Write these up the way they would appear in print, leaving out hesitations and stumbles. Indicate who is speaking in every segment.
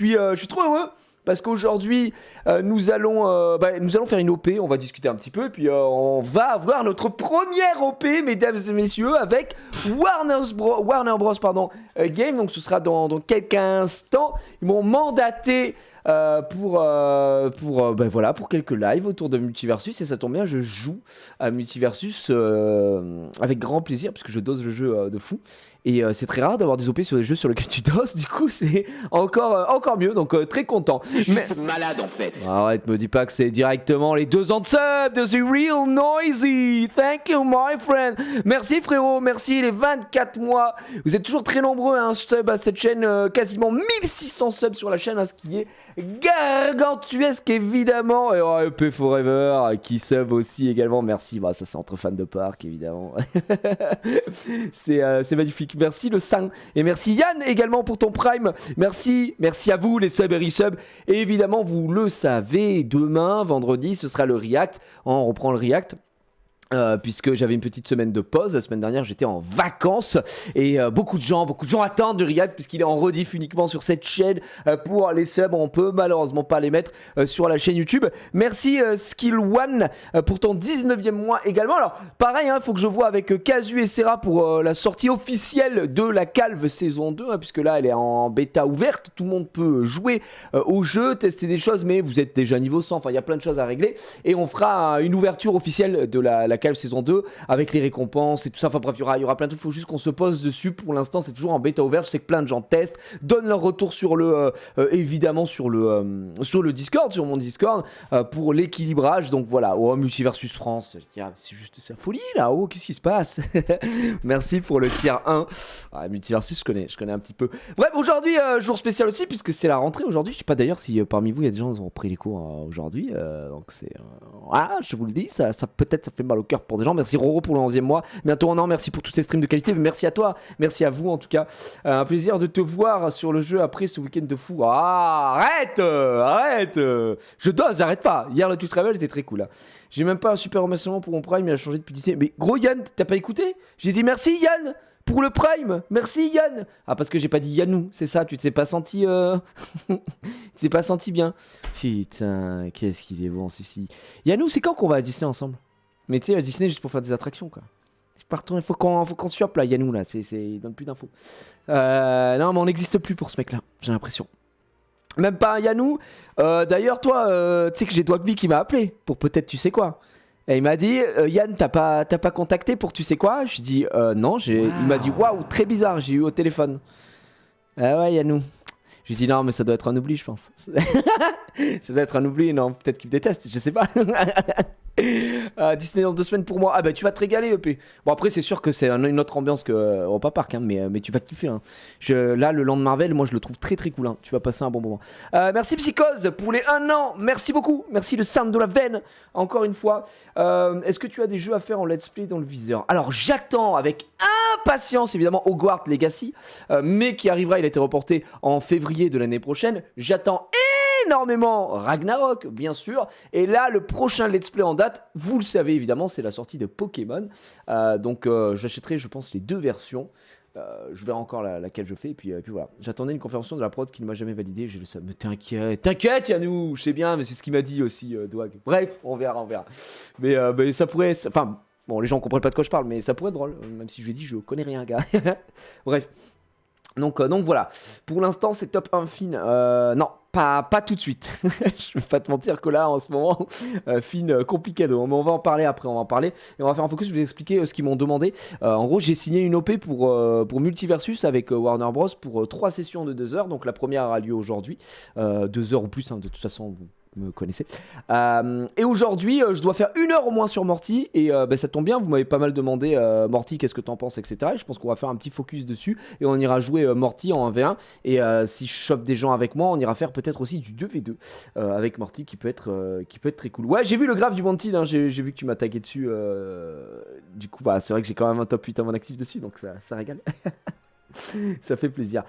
Speaker 1: Je suis trop heureux. Parce qu'aujourd'hui, nous allons faire une OP, on va discuter un petit peu, et puis on va avoir notre première OP, mesdames et messieurs, avec Warner Bros. Game, donc ce sera dans quelques instants. Ils m'ont mandaté pour quelques lives autour de Multiversus, et ça tombe bien, je joue à Multiversus avec grand plaisir, parce que je dose le jeu de fou. Et c'est très rare d'avoir des OP sur des jeux sur lesquels tu doses, du coup c'est encore mieux, donc très content.
Speaker 2: Juste malade en fait.
Speaker 1: Arrête, me dis pas que c'est directement les 2 ans de sub de The Real Noisy. Thank you my friend. Merci frérot, merci les 24 mois. Vous êtes toujours très nombreux à sub à cette chaîne, quasiment 1600 subs sur la chaîne, ce qui est gargantuesque évidemment. Et EP Forever qui sub aussi également, merci. Ça c'est entre fans de parc évidemment. c'est magnifique. Merci le sang et merci Yann également pour ton prime. Merci à vous les subs et resubs. Et évidemment vous le savez, demain vendredi ce sera le react. On reprend le react. Puisque j'avais une petite semaine de pause. La semaine dernière j'étais en vacances et beaucoup de gens attendent le react puisqu'il est en rediff uniquement sur cette chaîne. Pour les subs on peut malheureusement pas les mettre sur la chaîne YouTube. Merci Skill One pour ton 19e mois également. Alors pareil, faut que je vois avec Casu et Serra pour la sortie officielle de la Calve saison 2, puisque là elle est en bêta ouverte. Tout le monde peut jouer au jeu, tester des choses, mais vous êtes déjà niveau 100, il y a plein de choses à régler et on fera une ouverture officielle de la Calve saison 2 avec les récompenses et tout ça. Bref, il y aura plein de trucs. Il faut juste qu'on se pose dessus. Pour l'instant, c'est toujours en bêta ouverte. Je sais que plein de gens testent, donnent leur retour sur évidemment sur le Discord, sur mon Discord, pour l'équilibrage. Donc voilà, Multiversus France, c'est juste la folie là. Qu'est-ce qui se passe? Merci pour le tier 1. Multiversus, je connais un petit peu. Bref, aujourd'hui, jour spécial aussi, puisque c'est la rentrée aujourd'hui. Je sais pas d'ailleurs si parmi vous, il y a des gens qui ont repris les cours aujourd'hui. Donc c'est. Je vous le dis, ça peut-être ça fait mal au cœur pour des gens. Merci Roro pour le 11e mois. Bientôt un an. Merci pour tous ces streams de qualité. Mais merci à toi. Merci à vous en tout cas. Un plaisir de te voir sur le jeu après ce week-end de fou. Arrête. Je dose, j'arrête pas. Hier le Twitch Travel était très cool. J'ai même pas un super remerciement pour mon Prime. Il a changé depuis 10. Mais gros Yann, t'as pas écouté? J'ai dit merci Yann pour le Prime. Merci Yann. Parce que j'ai pas dit Yannou. C'est ça. Tu t'es pas senti tu t'es pas senti bien. Putain, qu'est-ce qu'il est bon celui-ci. Yannou, c'est quand qu'on va à Disney ensemble? Mais tu sais, à Disney juste pour faire des attractions quoi. Il faut qu'on swap là, Yannou là. Il donne plus d'infos. Non, mais on n'existe plus pour ce mec là. J'ai l'impression. Même pas un Yannou. D'ailleurs, toi, tu sais que j'ai Dwagby qui m'a appelé pour peut-être tu sais quoi. Et il m'a dit, Yann, t'as pas contacté pour tu sais quoi? Je lui dis, non. Wow. Il m'a dit, waouh, très bizarre, j'ai eu au téléphone. Ah ouais, Yannou. Je lui dis, non, mais ça doit être un oubli, je pense. Ça doit être un oubli, non, peut-être qu'il me déteste, je sais pas. Disney dans 2 semaines pour moi. Tu vas te régaler, EP. Bon, après, c'est sûr que c'est une autre ambiance que Europa Park, mais tu vas kiffer. Là, le Land Marvel, moi, je le trouve très très cool. Tu vas passer un bon moment. Merci Psychose pour les 1 an. Merci beaucoup. Merci le Sound de la veine. Encore une fois. Est-ce que tu as des jeux à faire en let's play dans le viseur? Alors, j'attends avec impatience, évidemment, Hogwarts Legacy, mais qui arrivera. Il a été reporté en février de l'année prochaine. J'attends énormément Ragnarok, bien sûr. Et là, le prochain let's play en date, vous le savez évidemment, c'est la sortie de Pokémon. Donc j'achèterai, je pense, les 2 versions. Je verrai encore laquelle je fais. Et puis voilà. J'attendais une confirmation de la prod qui ne m'a jamais validé. J'ai le seum. Mais t'inquiète Yannou, je sais bien, mais c'est ce qu'il m'a dit aussi, Dwag. Bref, on verra. Mais ça pourrait. Enfin, bon, les gens comprennent pas de quoi je parle, mais ça pourrait être drôle. Même si je lui ai dit, je connais rien, gars. Bref. Donc voilà. Pour l'instant, c'est top 1 Finn. Non. Pas tout de suite. Je vais pas te mentir que là en ce moment Finn compliqué mais on va en parler après, et on va faire un focus. Je vais vous expliquer ce qu'ils m'ont demandé. En gros, j'ai signé une OP pour Multiversus avec Warner Bros pour 3 sessions de 2 heures. Donc la première aura lieu aujourd'hui, 2 heures ou plus, de toute façon vous me connaissez. Et aujourd'hui, je dois faire 1 heure au moins sur Morty. Et ça tombe bien, vous m'avez pas mal demandé Morty, qu'est-ce que t'en penses, etc. Et je pense qu'on va faire un petit focus dessus. Et on ira jouer Morty en 1v1. Et si je chope des gens avec moi, on ira faire peut-être aussi du 2v2 avec Morty qui peut être très cool. Ouais, j'ai vu le graphe du Wanted, j'ai vu que tu m'as tagué dessus. Du coup, c'est vrai que j'ai quand même un top 8 à mon actif dessus, donc ça régale. Ça fait plaisir.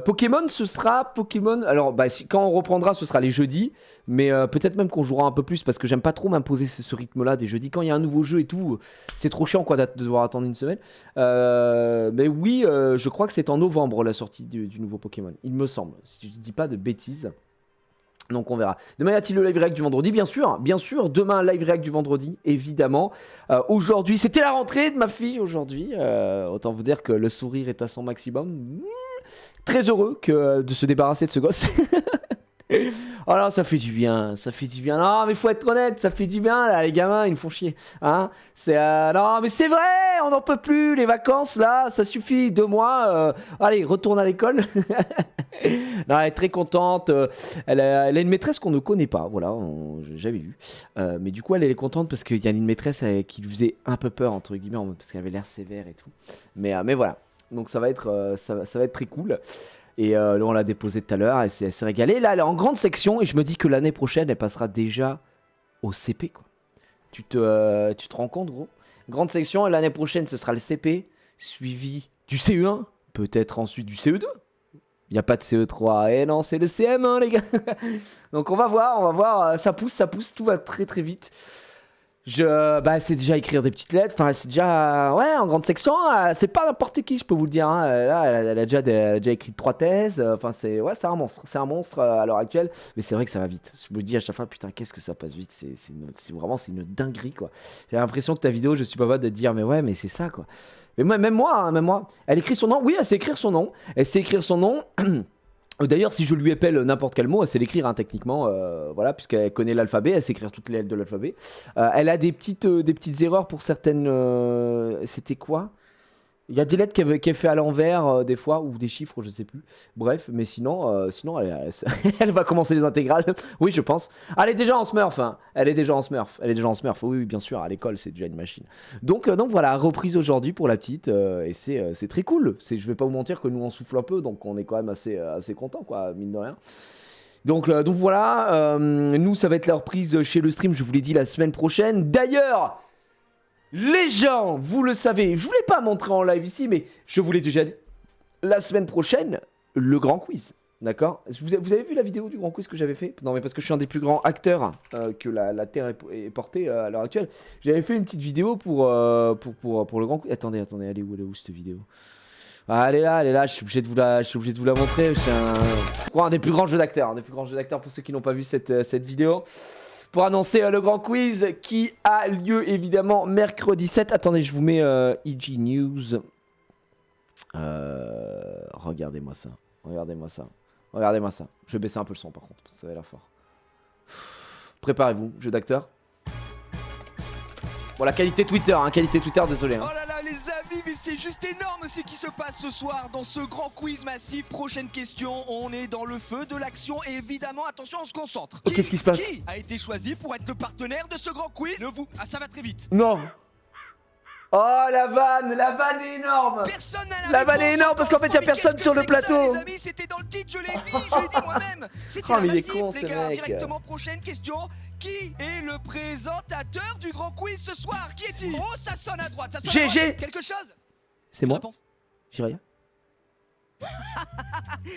Speaker 1: Pokémon, ce sera Pokémon. Alors, bah, quand on reprendra, ce sera les jeudis. Mais peut-être même qu'on jouera un peu plus parce que j'aime pas trop m'imposer ce rythme-là des jeudis. Quand il y a un nouveau jeu et tout, c'est trop chiant quoi de devoir attendre une semaine. Mais oui, je crois que c'est en novembre la sortie du nouveau Pokémon. Il me semble, si je dis pas de bêtises. Donc on verra. Demain y a-t-il le live react du vendredi? Bien sûr, demain live react du vendredi, évidemment. Aujourd'hui, c'était la rentrée de ma fille aujourd'hui. Autant vous dire que le sourire est à son maximum. Très heureux de se débarrasser de ce gosse. Oh là, ça fait du bien, ça fait du bien. Non, mais faut être honnête, ça fait du bien, là, les gamins, ils nous font chier. Hein, non, mais c'est vrai, on n'en peut plus, les vacances, là, ça suffit, 2 mois. Allez, retourne à l'école. Non, elle est très contente. Elle a une maîtresse qu'on ne connaît pas, voilà, j'avais vu. Mais du coup, elle est contente parce qu'il y a une maîtresse qui lui faisait un peu peur, entre guillemets, parce qu'elle avait l'air sévère et tout. Mais voilà, donc ça va être, ça va être très cool. Et là, on l'a déposée tout à l'heure, elle s'est régalée. Là, elle est en grande section et je me dis que l'année prochaine, elle passera déjà au CP, quoi. Tu te rends compte, gros? Grande section, et l'année prochaine, ce sera le CP, suivi du CE1, peut-être ensuite du CE2. Il n'y a pas de CE3. Eh non, c'est le CM1, les gars. Donc, on va voir. Ça pousse, tout va très très vite. C'est déjà écrire des petites lettres. Enfin, c'est déjà, en grande section. C'est pas n'importe qui, je peux vous le dire. Hein. Là, elle a déjà écrit 3 thèses. Enfin, c'est un monstre. C'est un monstre à l'heure actuelle. Mais c'est vrai que ça va vite. Je me dis à chaque fois, putain, qu'est-ce que ça passe vite. C'est vraiment une dinguerie, quoi. J'ai l'impression que ta vidéo, je suis pas capable de te dire, mais ouais, mais c'est ça, quoi. Mais même moi. Elle écrit son nom. Oui, elle sait écrire son nom. D'ailleurs, si je lui épelle n'importe quel mot, elle sait l'écrire, hein, techniquement, voilà, puisqu'elle connaît l'alphabet, elle sait écrire toutes les lettres de l'alphabet. Elle a des petites erreurs pour certaines. C'était quoi? Il y a des lettres qu'elle fait à l'envers, des fois, ou des chiffres, je sais plus. Bref, mais sinon elle va commencer les intégrales. Oui, je pense. Elle est déjà en Smurf, hein. Elle est déjà en Smurf. Oui, bien sûr, à l'école, c'est déjà une machine. Donc voilà, reprise aujourd'hui pour la petite, et c'est très cool. Je vais pas vous mentir que nous, on souffle un peu, donc on est quand même assez content, quoi, mine de rien. Donc voilà, nous, ça va être la reprise chez le stream, je vous l'ai dit, la semaine prochaine. D'ailleurs, les gens, vous le savez, je voulais pas montrer en live ici, mais je vous l'ai déjà dit. La semaine prochaine, le grand quiz. D'accord? Vous avez vu la vidéo du grand quiz que j'avais fait? Non, mais parce que je suis un des plus grands acteurs que la Terre ait porté à l'heure actuelle. J'avais fait une petite vidéo pour le grand quiz. Attendez, elle est où cette vidéo? Ah, elle est là, je suis obligé de vous la montrer. Je suis un des plus grands jeux d'acteurs. Pour ceux qui n'ont pas vu cette vidéo. Pour annoncer le grand quiz qui a lieu évidemment mercredi 7. Attendez, je vous mets EG News. Regardez-moi ça. Je vais baisser un peu le son par contre, parce que ça va l'air fort. Préparez-vous, jeu d'acteur. Bon, la qualité Twitter, désolé. Hein.
Speaker 2: Oh là là, les amis, mais c'est juste énorme ce qui se passe ce soir dans ce grand quiz massif. Prochaine question, on est dans le feu de l'action et évidemment, attention, on se concentre.
Speaker 1: Qu'est-ce qui se passe?
Speaker 2: Qui a été choisi pour être le partenaire de ce grand quiz? Ça va très vite.
Speaker 1: Non. Oh, la vanne est énorme.
Speaker 2: Personne n'a
Speaker 1: la vanne est énorme parce qu'en fait, il n'y a personne sur le plateau.
Speaker 2: Les amis, c'était dans le titre, je l'ai dit moi-même. C'était
Speaker 1: mais il est con,
Speaker 2: les
Speaker 1: ce
Speaker 2: gars.
Speaker 1: mec.
Speaker 2: Directement, prochaine question. Qui est le présentateur du grand quiz ce soir? Qui est-il? Oh, ça sonne à droite,
Speaker 1: GG.
Speaker 2: Quelque chose?
Speaker 1: C'est moi. Jiria.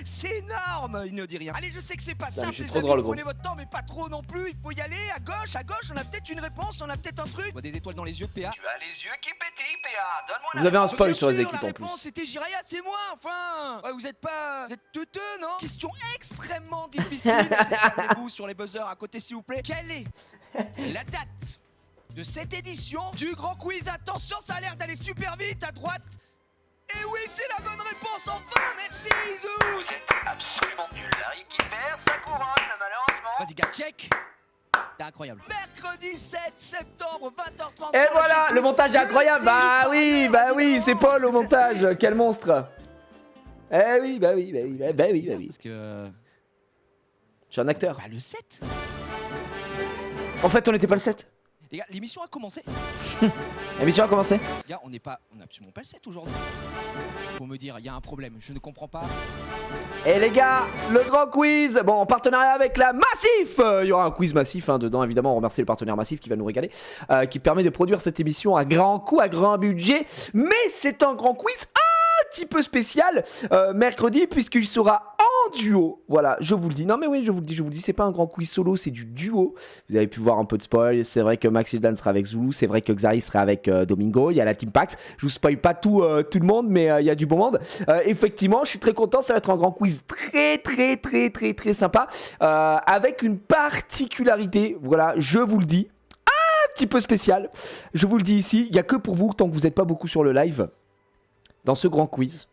Speaker 2: C'est énorme. Il ne dit rien. Allez, je sais que c'est pas simple, les
Speaker 1: amis,
Speaker 2: prenez votre temps, mais pas trop non plus. Il faut y aller, à gauche, on a peut-être une réponse, on a peut-être un truc. On voit des étoiles dans les yeux de PA.
Speaker 3: Tu as les yeux qui pétillent, PA. Donne-moi la
Speaker 1: Vous avez un spoil
Speaker 2: Bien
Speaker 1: sur les
Speaker 2: sûr,
Speaker 1: équipes
Speaker 2: la
Speaker 1: en
Speaker 2: réponse,
Speaker 1: plus.
Speaker 2: c'était Jiraya, c'est moi, enfin. Ouais, vous êtes teuteux, non? Question extrêmement difficile. Vous sur les buzzers à côté, s'il vous plaît. Quelle est la date de cette édition du grand quiz? Attention, ça a l'air d'aller super vite à droite. Et oui, c'est la bonne réponse, enfin. Merci, Zou.
Speaker 3: C'est absolument nul. Larry qui perd sa couronne, malheureusement.
Speaker 2: Vas-y, gars, check. T'es incroyable. Mercredi 7 septembre, 20h30.
Speaker 1: Et voilà, le montage est incroyable. Bah oui, c'est Paul au montage. Quel monstre. Eh oui, bah oui.
Speaker 2: Parce que...
Speaker 1: Je suis un acteur.
Speaker 2: Bah, le 7.
Speaker 1: En fait, on n'était pas le 7.
Speaker 2: Les gars, l'émission a commencé.
Speaker 1: L'émission a commencé.
Speaker 2: Les gars, on n'est absolument pas le 7 aujourd'hui. Faut me dire, il y a un problème, je ne comprends pas.
Speaker 1: Et les gars, le grand quiz, bon, en partenariat avec la Massif. Il y aura un quiz massif dedans, évidemment. On remercie le partenaire Massif qui va nous régaler, qui permet de produire cette émission à grand coût, à grand budget. Mais c'est un grand quiz petit peu spécial mercredi, puisqu'il sera en duo. Voilà, je vous le dis. Non mais oui, je vous le dis, c'est pas un grand quiz solo, c'est du duo. Vous avez pu voir un peu de spoil. C'est vrai que Max Hildan sera avec Zulu, c'est vrai que Xari sera avec Domingo, il y a la Team Pax. Je vous spoil pas tout le monde, mais il y a du bon monde. Effectivement, je suis très content, ça va être un grand quiz très sympa, avec une particularité, voilà, je vous le dis, un petit peu spécial. Je vous le dis ici, il n'y a que pour vous, tant que vous n'êtes pas beaucoup sur le live, dans ce grand quiz,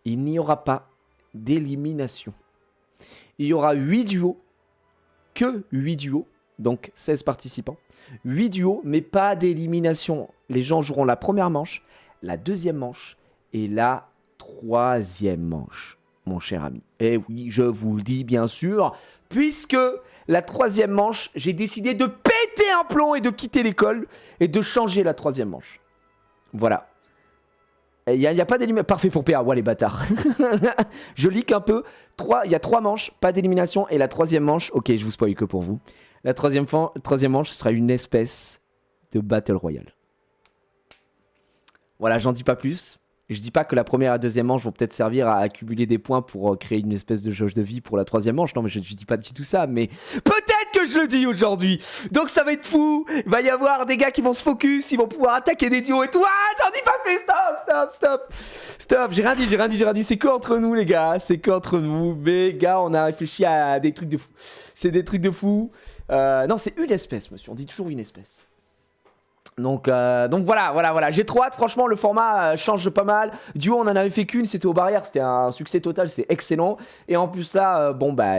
Speaker 1: il n'y aura pas d'élimination. Il y aura 8 duos, que 8 duos, donc 16 participants. 8 duos, mais pas d'élimination. Les gens joueront la première manche, la deuxième manche et la troisième manche, mon cher ami. Et oui, je vous le dis bien sûr, puisque la troisième manche, j'ai décidé de péter un plomb et de quitter l'école et de changer la troisième manche. Voilà. Il n'y a pas d'élimination. Parfait pour PA, ouais les bâtards. Je leak un peu. Il y a 3 manches, pas d'élimination. Et la troisième manche, ok, je vous spoil que pour vous. La troisième manche, ce sera une espèce de Battle Royale. Voilà, j'en dis pas plus. Je dis pas que la première et la deuxième manche vont peut-être servir à accumuler des points pour créer une espèce de jauge de vie pour la troisième manche. Non, mais je dis pas du tout ça, mais peut-être que je le dis aujourd'hui. Donc ça va être fou. Il va y avoir des gars qui vont se focus, ils vont pouvoir attaquer des duos et tout. Ah, j'en dis pas plus. Stop. J'ai rien dit. C'est que entre nous, les gars. C'est que entre nous. Mais gars, on a réfléchi à des trucs de fou. C'est des trucs de fou. Non, c'est une espèce, monsieur. On dit toujours une espèce. Donc voilà. J'ai trop hâte. Franchement, le format change pas mal. Duo, on en avait fait qu'une, c'était aux barrières. C'était un succès total, c'était excellent. Et en plus là,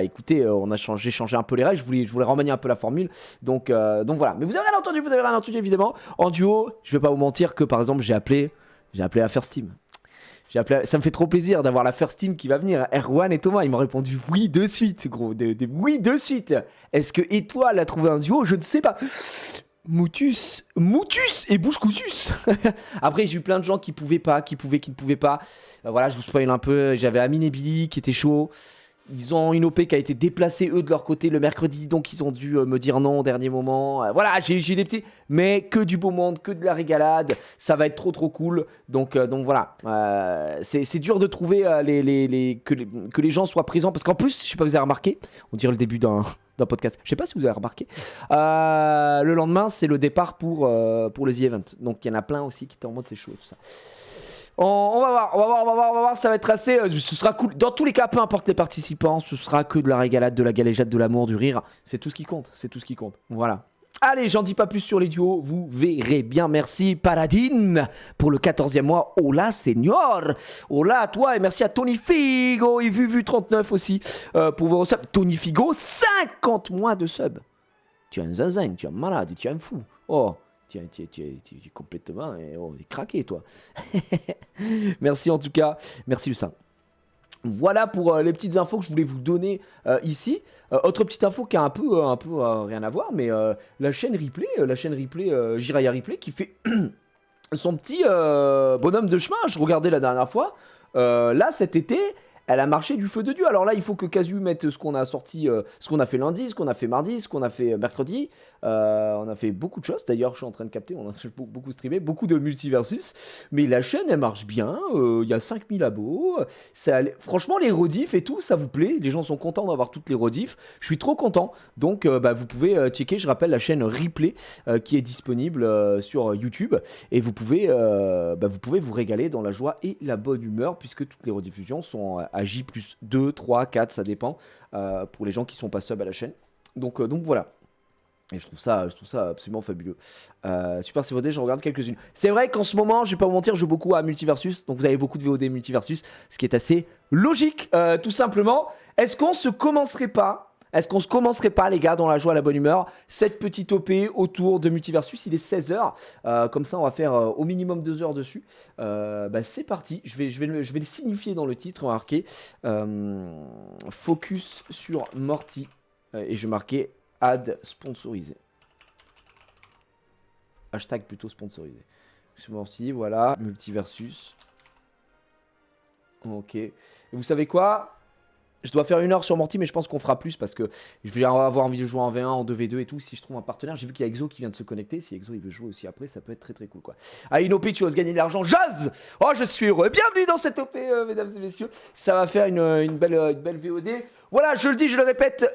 Speaker 1: écoutez, j'ai changé un peu les règles. Je voulais remanier un peu la formule. Donc voilà. Mais vous avez rien entendu évidemment. En duo, je vais pas vous mentir que par exemple, j'ai appelé la First Team. Ça me fait trop plaisir d'avoir la First Team qui va venir. Erwan et Thomas, ils m'ont répondu oui de suite, gros. Oui de suite. Est-ce que Étoile a trouvé un duo? Je ne sais pas. Moutus et Bouche Cousus. Après, j'ai eu plein de gens qui ne pouvaient pas. Voilà, je vous spoil un peu. J'avais Amine et Billy qui étaient chauds. Ils ont une OP qui a été déplacée, eux, de leur côté le mercredi. Donc, ils ont dû me dire non au dernier moment. Voilà, j'ai des petits... Mais que du beau monde, que de la régalade. Ça va être trop cool. Donc voilà. C'est dur de trouver que les gens soient présents. Parce qu'en plus, je sais pas si vous avez remarqué, on dirait le début d'un podcast. Je sais pas si vous avez remarqué. Le lendemain, c'est le départ pour le The Event. Donc, il y en a plein aussi qui étaient en mode c'est chaud et tout ça. On va voir, ça va être assez... ce sera cool. Dans tous les cas, peu importe les participants, ce sera que de la régalade, de la galéjade, de l'amour, du rire. C'est tout ce qui compte, Voilà. Allez, j'en dis pas plus sur les duos, vous verrez bien. Merci Paradine pour le 14e mois. Hola, señor. Hola à toi et merci à Tony Figo et Vuvu39 aussi pour vos subs. Tony Figo, 50 mois de sub. Tu es un zinzin, tu es un malade, tu es un fou. Oh, tu es complètement craqué, toi. Merci en tout cas. Merci Lucin. Voilà pour les petites infos que je voulais vous donner ici. Autre petite info qui a un peu rien à voir, mais la chaîne Replay, Jiraya Replay, qui fait son petit bonhomme de chemin. Je regardais la dernière fois. Là, cet été, elle a marché du feu de Dieu. Alors là, il faut que Casu mette ce qu'on a sorti, ce qu'on a fait lundi, ce qu'on a fait mardi, ce qu'on a fait mercredi. On a fait beaucoup de choses. D'ailleurs, je suis en train de capter, on a beaucoup streamé, beaucoup de multiversus. Mais la chaîne, elle marche bien. Il y a 5000 abos. Franchement, les rediffs et tout, ça vous plaît. Les gens sont contents d'avoir toutes les rediffs. Je suis trop content. Donc, vous pouvez checker, je rappelle, la chaîne Replay qui est disponible sur YouTube. Et vous pouvez vous régaler dans la joie et la bonne humeur puisque toutes les rediffusions sont à J+2, 3, 4, ça dépend pour les gens qui sont pas sub à la chaîne. Donc voilà. Et je trouve ça absolument fabuleux. Super CVOD, je regarde quelques-unes. C'est vrai qu'en ce moment, je vais pas vous mentir, je joue beaucoup à Multiversus. Donc vous avez beaucoup de VOD Multiversus, ce qui est assez logique, tout simplement. Est-ce qu'on se commencerait pas, les gars, dans la joie, la bonne humeur, cette petite OP autour de Multiversus? Il est 16h. Comme ça, on va faire au minimum 2 heures dessus. C'est parti. Je vais le signifier dans le titre. On va marquer focus sur Morty. Et je vais marquer ad sponsorisé. Hashtag plutôt sponsorisé. Sur Morty, voilà. Multiversus. Ok. Et vous savez quoi? Je dois faire 1 heure sur Morty, mais je pense qu'on fera plus parce que je vais avoir envie de jouer en V1, en 2v2 et tout. Si je trouve un partenaire, j'ai vu qu'il y a Exo qui vient de se connecter. Si Exo il veut jouer aussi après, ça peut être très très cool quoi. Ah, Inopé, tu oses gagner de l'argent. Jazz! Oh, je suis heureux. Bienvenue dans cette OP, mesdames et messieurs. Ça va faire une belle VOD. Voilà, je le dis, je le répète.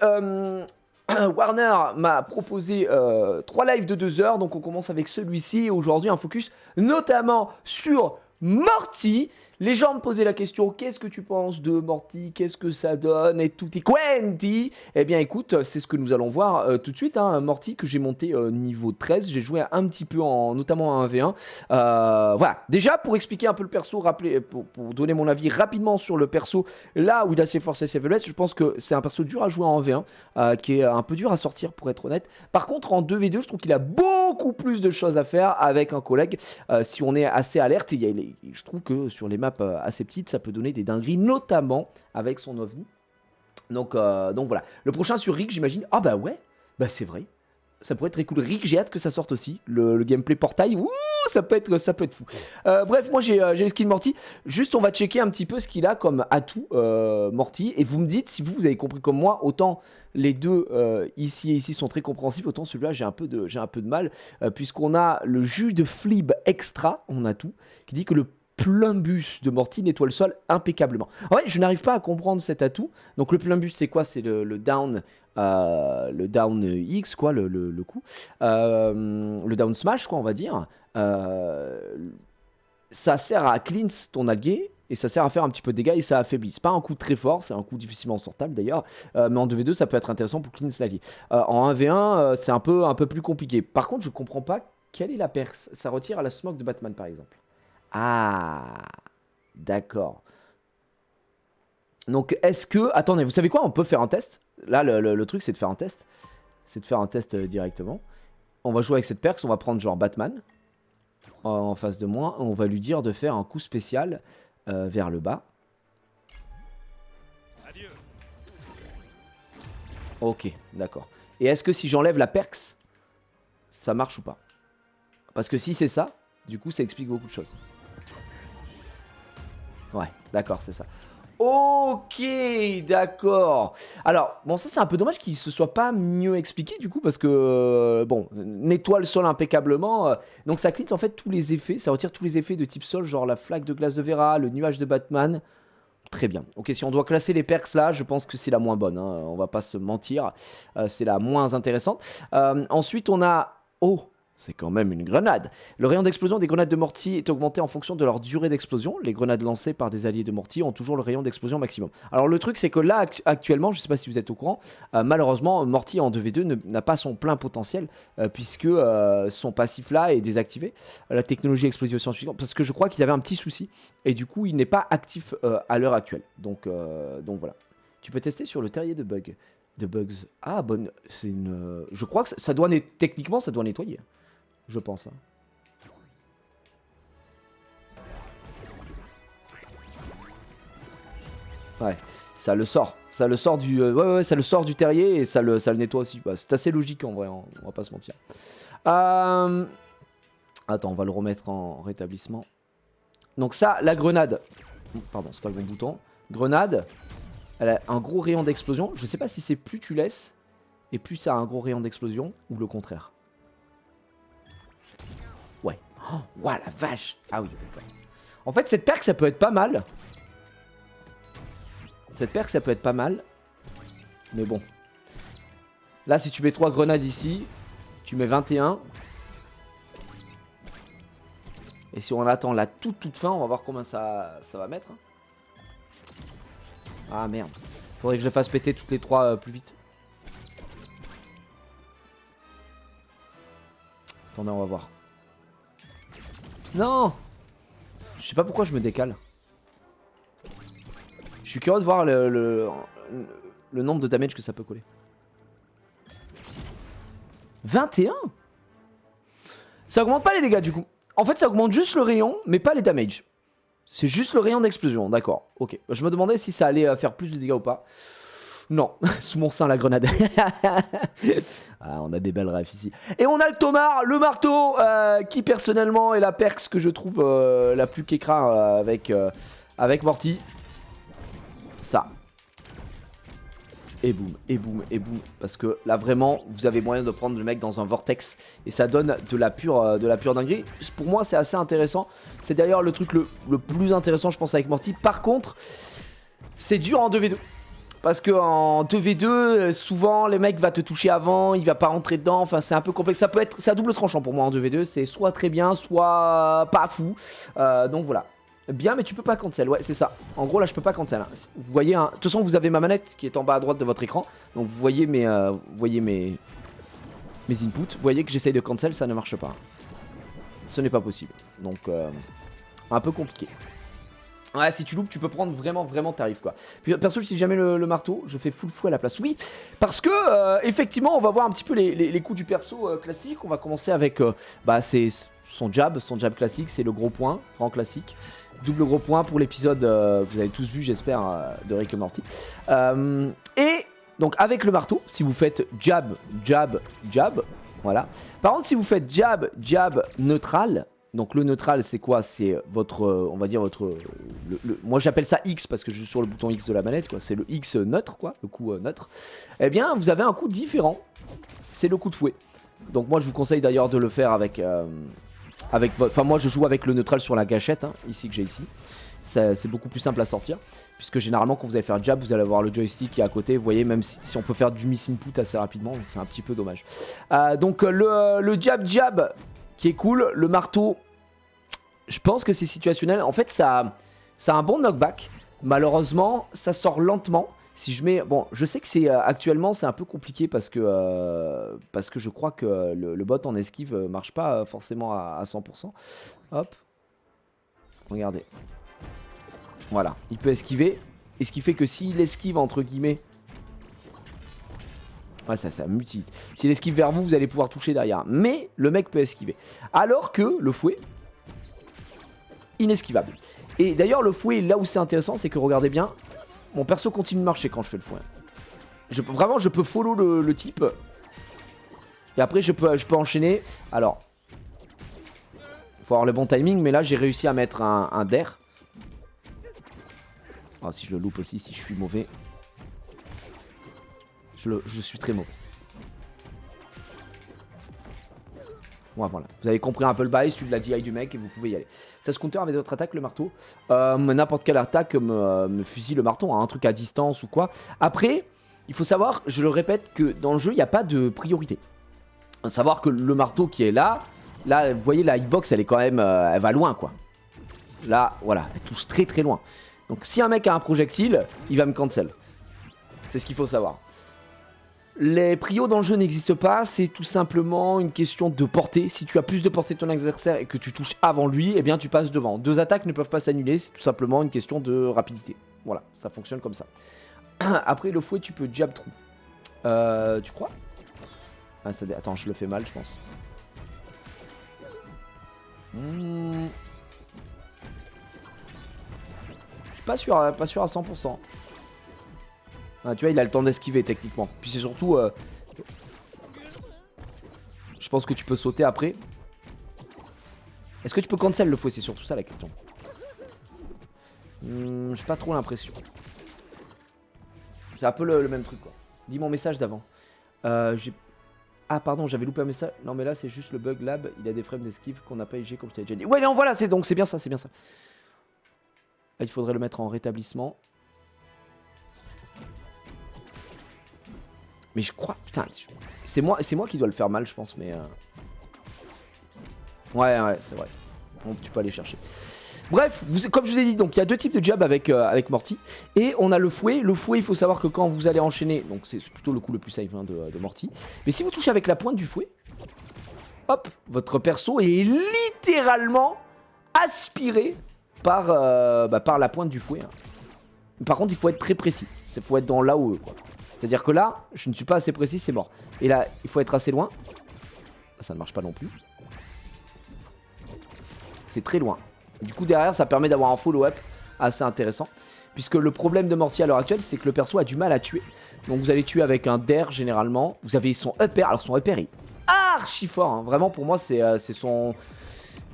Speaker 1: Warner m'a proposé 3 lives de 2 heures. Donc on commence avec celui-ci. Aujourd'hui, un focus notamment sur Morty. Les gens me posaient la question, qu'est-ce que tu penses de Morty? Qu'est-ce que ça donne? Et tutti quanti. Eh bien écoute, c'est ce que nous allons voir tout de suite. Hein. Morty que j'ai monté niveau 13. J'ai joué un petit peu notamment à 1v1. Voilà, déjà pour expliquer un peu le perso, pour donner mon avis rapidement sur le perso, là où il a ses forces et ses faiblesses, je pense que c'est un perso dur à jouer en 1v1, qui est un peu dur à sortir pour être honnête. Par contre en 2v2, je trouve qu'il a beaucoup plus de choses à faire avec un collègue si on est assez alerte. Et je trouve que sur les maps assez petites, ça peut donner des dingueries, notamment avec son ovni. Donc voilà. Le prochain sur Rick, j'imagine. Ah bah ouais, bah c'est vrai. Ça pourrait être très cool. Rick, j'ai hâte que ça sorte aussi. Le gameplay portail, ouh, ça peut être fou. Bref, moi j'ai le skin Morty. Juste, on va checker un petit peu ce qu'il a comme atout Morty. Et vous me dites si vous avez compris comme moi. Autant les deux ici et ici sont très compréhensibles, autant celui-là j'ai un peu de mal. Puisqu'on a le jus de Flib extra, on a tout, qui dit que le Plumbus de Morty nettoie le sol impeccablement. En vrai, je n'arrive pas à comprendre cet atout. Donc le Plumbus, c'est quoi? C'est le down X, quoi, le coup. Le down smash, quoi, on va dire. Ça sert à cleanse ton allié. Et ça sert à faire un petit peu de dégâts et ça affaiblit. C'est pas un coup très fort, c'est un coup difficilement sortable d'ailleurs. Mais en 2v2, ça peut être intéressant pour cleanse l'allié. En 1v1, c'est un peu plus compliqué. Par contre, je comprends pas quelle est la perce. Ça retire à la smoke de Batman, par exemple. Ah, d'accord. Donc, est-ce que... Attendez, vous savez quoi? On peut faire un test. Là, le truc, c'est de faire un test. C'est de faire un test directement. On va jouer avec cette perce. On va prendre genre Batman en face de moi. On va lui dire de faire un coup spécial vers le bas.
Speaker 4: Adieu.
Speaker 1: Ok, d'accord. Et est-ce que si j'enlève la perce, ça marche ou pas? Parce que si c'est ça, du coup, ça explique beaucoup de choses. Ouais, d'accord, c'est ça. Ok, d'accord. Alors, bon, ça c'est un peu dommage qu'il se soit pas mieux expliqué du coup, parce que, bon, nettoie le sol impeccablement. Donc ça cleanse en fait tous les effets, ça retire tous les effets de type sol, genre la flaque de glace de Vera, le nuage de Batman. Très bien. Ok, si on doit classer les perks là, je pense que c'est la moins bonne, hein, on va pas se mentir. C'est la moins intéressante. Ensuite, on a... Oh, c'est quand même une grenade. Le rayon d'explosion des grenades de Morty est augmenté en fonction de leur durée d'explosion. Les grenades lancées par des alliés de Morty ont toujours le rayon d'explosion maximum. Alors le truc c'est que là actuellement, je sais pas si vous êtes au courant, malheureusement Morty en 2v2 n'a pas son plein potentiel puisque son passif là est désactivé. La technologie explosive scientifique, parce que je crois qu'il y avait un petit souci et du coup il n'est pas actif à l'heure actuelle. Donc voilà. Tu peux tester sur le terrier de bugs. Ah bonne, c'est une... Je crois que ça doit techniquement ça doit nettoyer. Je pense. Hein. Ouais, ça le sort. Ça le sort du. Ouais, ça le sort du terrier et ça le nettoie aussi. Bah, c'est assez logique en vrai, on va pas se mentir. Attends, on va le remettre en rétablissement. Donc ça, la grenade. Pardon, c'est pas le bon bouton. Grenade. Elle a un gros rayon d'explosion. Je sais pas si c'est plus tu laisses et plus ça a un gros rayon d'explosion ou le contraire. Ouais. Oh, ouah, la vache. Ah oui. En fait, cette perk, ça peut être pas mal. Cette perk, ça peut être pas mal. Mais bon. Là, si tu mets 3 grenades ici, tu mets 21. Et si on attend la toute fin, on va voir combien ça va mettre. Ah merde. Faudrait que je le fasse péter toutes les 3 plus vite. Attendez, on va voir. Non! Je sais pas pourquoi je me décale. Je suis curieux de voir le nombre de damage que ça peut coller. 21? Ça augmente pas les dégâts du coup. En fait ça augmente juste le rayon mais pas les damage. C'est juste le rayon d'explosion, d'accord. Ok, je me demandais si ça allait faire plus de dégâts ou pas. Non, sous mon sein la grenade. Ah, on a des belles refs ici. Et on a le Tomar, le marteau, qui personnellement est la perks que je trouve la plus qu'écran avec Morty. Ça. et boum, et boum, et boum. Parce que là vraiment, vous avez moyen de prendre le mec dans un vortex et ça donne de la pure dinguerie. Pour moi, c'est assez intéressant. C'est d'ailleurs le truc le plus intéressant, je pense, avec Morty. Par contre, c'est dur en 2v2. Parce que en 2v2, souvent les mecs vont te toucher avant, il va pas rentrer dedans, enfin c'est un peu complexe. Ça peut être, c'est à double tranchant pour moi en 2v2, c'est soit très bien, soit pas fou. Donc voilà. Bien, mais tu peux pas cancel, ouais c'est ça. En gros là je peux pas cancel, hein. Vous voyez, de toute façon vous avez ma manette qui est en bas à droite de votre écran. Donc vous voyez mes inputs. Vous voyez que j'essaye de cancel, ça ne marche pas. Ce n'est pas possible. Donc un peu compliqué. Ouais, si tu loupes, tu peux prendre vraiment tarif quoi. Puis, perso, si jamais le marteau, je fais full fou à la place. Oui, parce que effectivement, on va voir un petit peu les coups du perso classique. On va commencer avec c'est son jab classique, c'est le gros point, grand classique. Double gros point pour l'épisode, vous avez tous vu, j'espère, de Rick et Morty. Et donc avec le marteau, si vous faites jab, voilà. Par contre, si vous faites jab, neutral. Donc le neutral c'est quoi? C'est votre, on va dire votre, moi j'appelle ça X parce que je suis sur le bouton X de la manette quoi. C'est le X neutre quoi, le coup neutre. Eh bien vous avez un coup différent, c'est le coup de fouet. Donc moi je vous conseille d'ailleurs de le faire avec votre, enfin moi je joue avec le neutral sur la gâchette, hein, ici que j'ai ici. C'est beaucoup plus simple à sortir. Puisque généralement quand vous allez faire jab vous allez avoir le joystick qui est à côté. Vous voyez même si on peut faire du miss input assez rapidement, donc c'est un petit peu dommage. Donc le jab qui est cool, le marteau, je pense que c'est situationnel. En fait, ça a un bon knockback. Malheureusement, ça sort lentement. Si je mets, bon, je sais que c'est actuellement c'est un peu compliqué parce que je crois que le bot en esquive marche pas forcément à 100%. Hop, regardez. Voilà, il peut esquiver. Et ce qui fait que s'il esquive entre guillemets. Ouais, ça m'utilise. S'il esquive vers vous, vous allez pouvoir toucher derrière. Mais le mec peut esquiver. Alors que le fouet, inesquivable. Et d'ailleurs, le fouet, là où c'est intéressant, c'est que regardez bien, mon perso continue de marcher quand je fais le fouet. Vraiment, je peux follow le type. Et après, je peux enchaîner. Alors, faut avoir le bon timing, mais là, j'ai réussi à mettre un dair. Oh, si je le loupe aussi, si je suis mauvais. Je suis très mauvais. Ouais, voilà. Vous avez compris un peu le bail, celui de la DI du mec et vous pouvez y aller. Ça se counter avec d'autres attaques, le marteau. N'importe quelle attaque me fusille le marteau, hein, un truc à distance ou quoi. Après, il faut savoir, je le répète, que dans le jeu, il n'y a pas de priorité. À savoir que le marteau qui est là, vous voyez la hitbox, elle est quand même, elle va loin quoi. Là, voilà, elle touche très loin. Donc si un mec a un projectile, il va me cancel. C'est ce qu'il faut savoir. Les prios dans le jeu n'existent pas, c'est tout simplement une question de portée. Si tu as plus de portée de ton adversaire et que tu touches avant lui, eh bien tu passes devant. Deux attaques ne peuvent pas s'annuler, c'est tout simplement une question de rapidité. Voilà, ça fonctionne comme ça. Après le fouet, tu peux jab trou. Tu crois? Attends, je le fais mal, je pense. Je suis pas sûr à 100%. Ah, tu vois, il a le temps d'esquiver techniquement. Puis c'est surtout... je pense que tu peux sauter après. Est-ce que tu peux cancel le fouet? C'est surtout ça la question. J'ai pas trop l'impression. C'est un peu le même truc quoi. Dis mon message d'avant. Ah pardon, j'avais loupé un message. Non mais là c'est juste le bug lab. Il a des frames d'esquive qu'on n'a pas IG comme je t'avais déjà dit. Ouais non voilà, c'est bien ça, c'est bien ça. Là, il faudrait le mettre en rétablissement. Mais je crois, putain, c'est moi qui dois le faire mal, je pense, mais... Ouais, c'est vrai. Donc, tu peux aller chercher. Bref, comme je vous ai dit, donc il y a deux types de jab avec Morty. Et on a le fouet. Le fouet, il faut savoir que quand vous allez enchaîner, donc c'est plutôt le coup le plus safe hein, de Morty. Mais si vous touchez avec la pointe du fouet, hop, votre perso est littéralement aspiré par la pointe du fouet. Hein. Par contre, il faut être très précis. Il faut être dans là-haut, quoi. C'est-à-dire que là, je ne suis pas assez précis, c'est mort. Et là, il faut être assez loin. Ça ne marche pas non plus. C'est très loin. Du coup, derrière, ça permet d'avoir un follow-up assez intéressant. Puisque le problème de Morty à l'heure actuelle, c'est que le perso a du mal à tuer. Donc vous allez tuer avec un dair généralement. Vous avez son upper. Alors son upper est archi fort. Hein. Vraiment, pour moi, c'est son...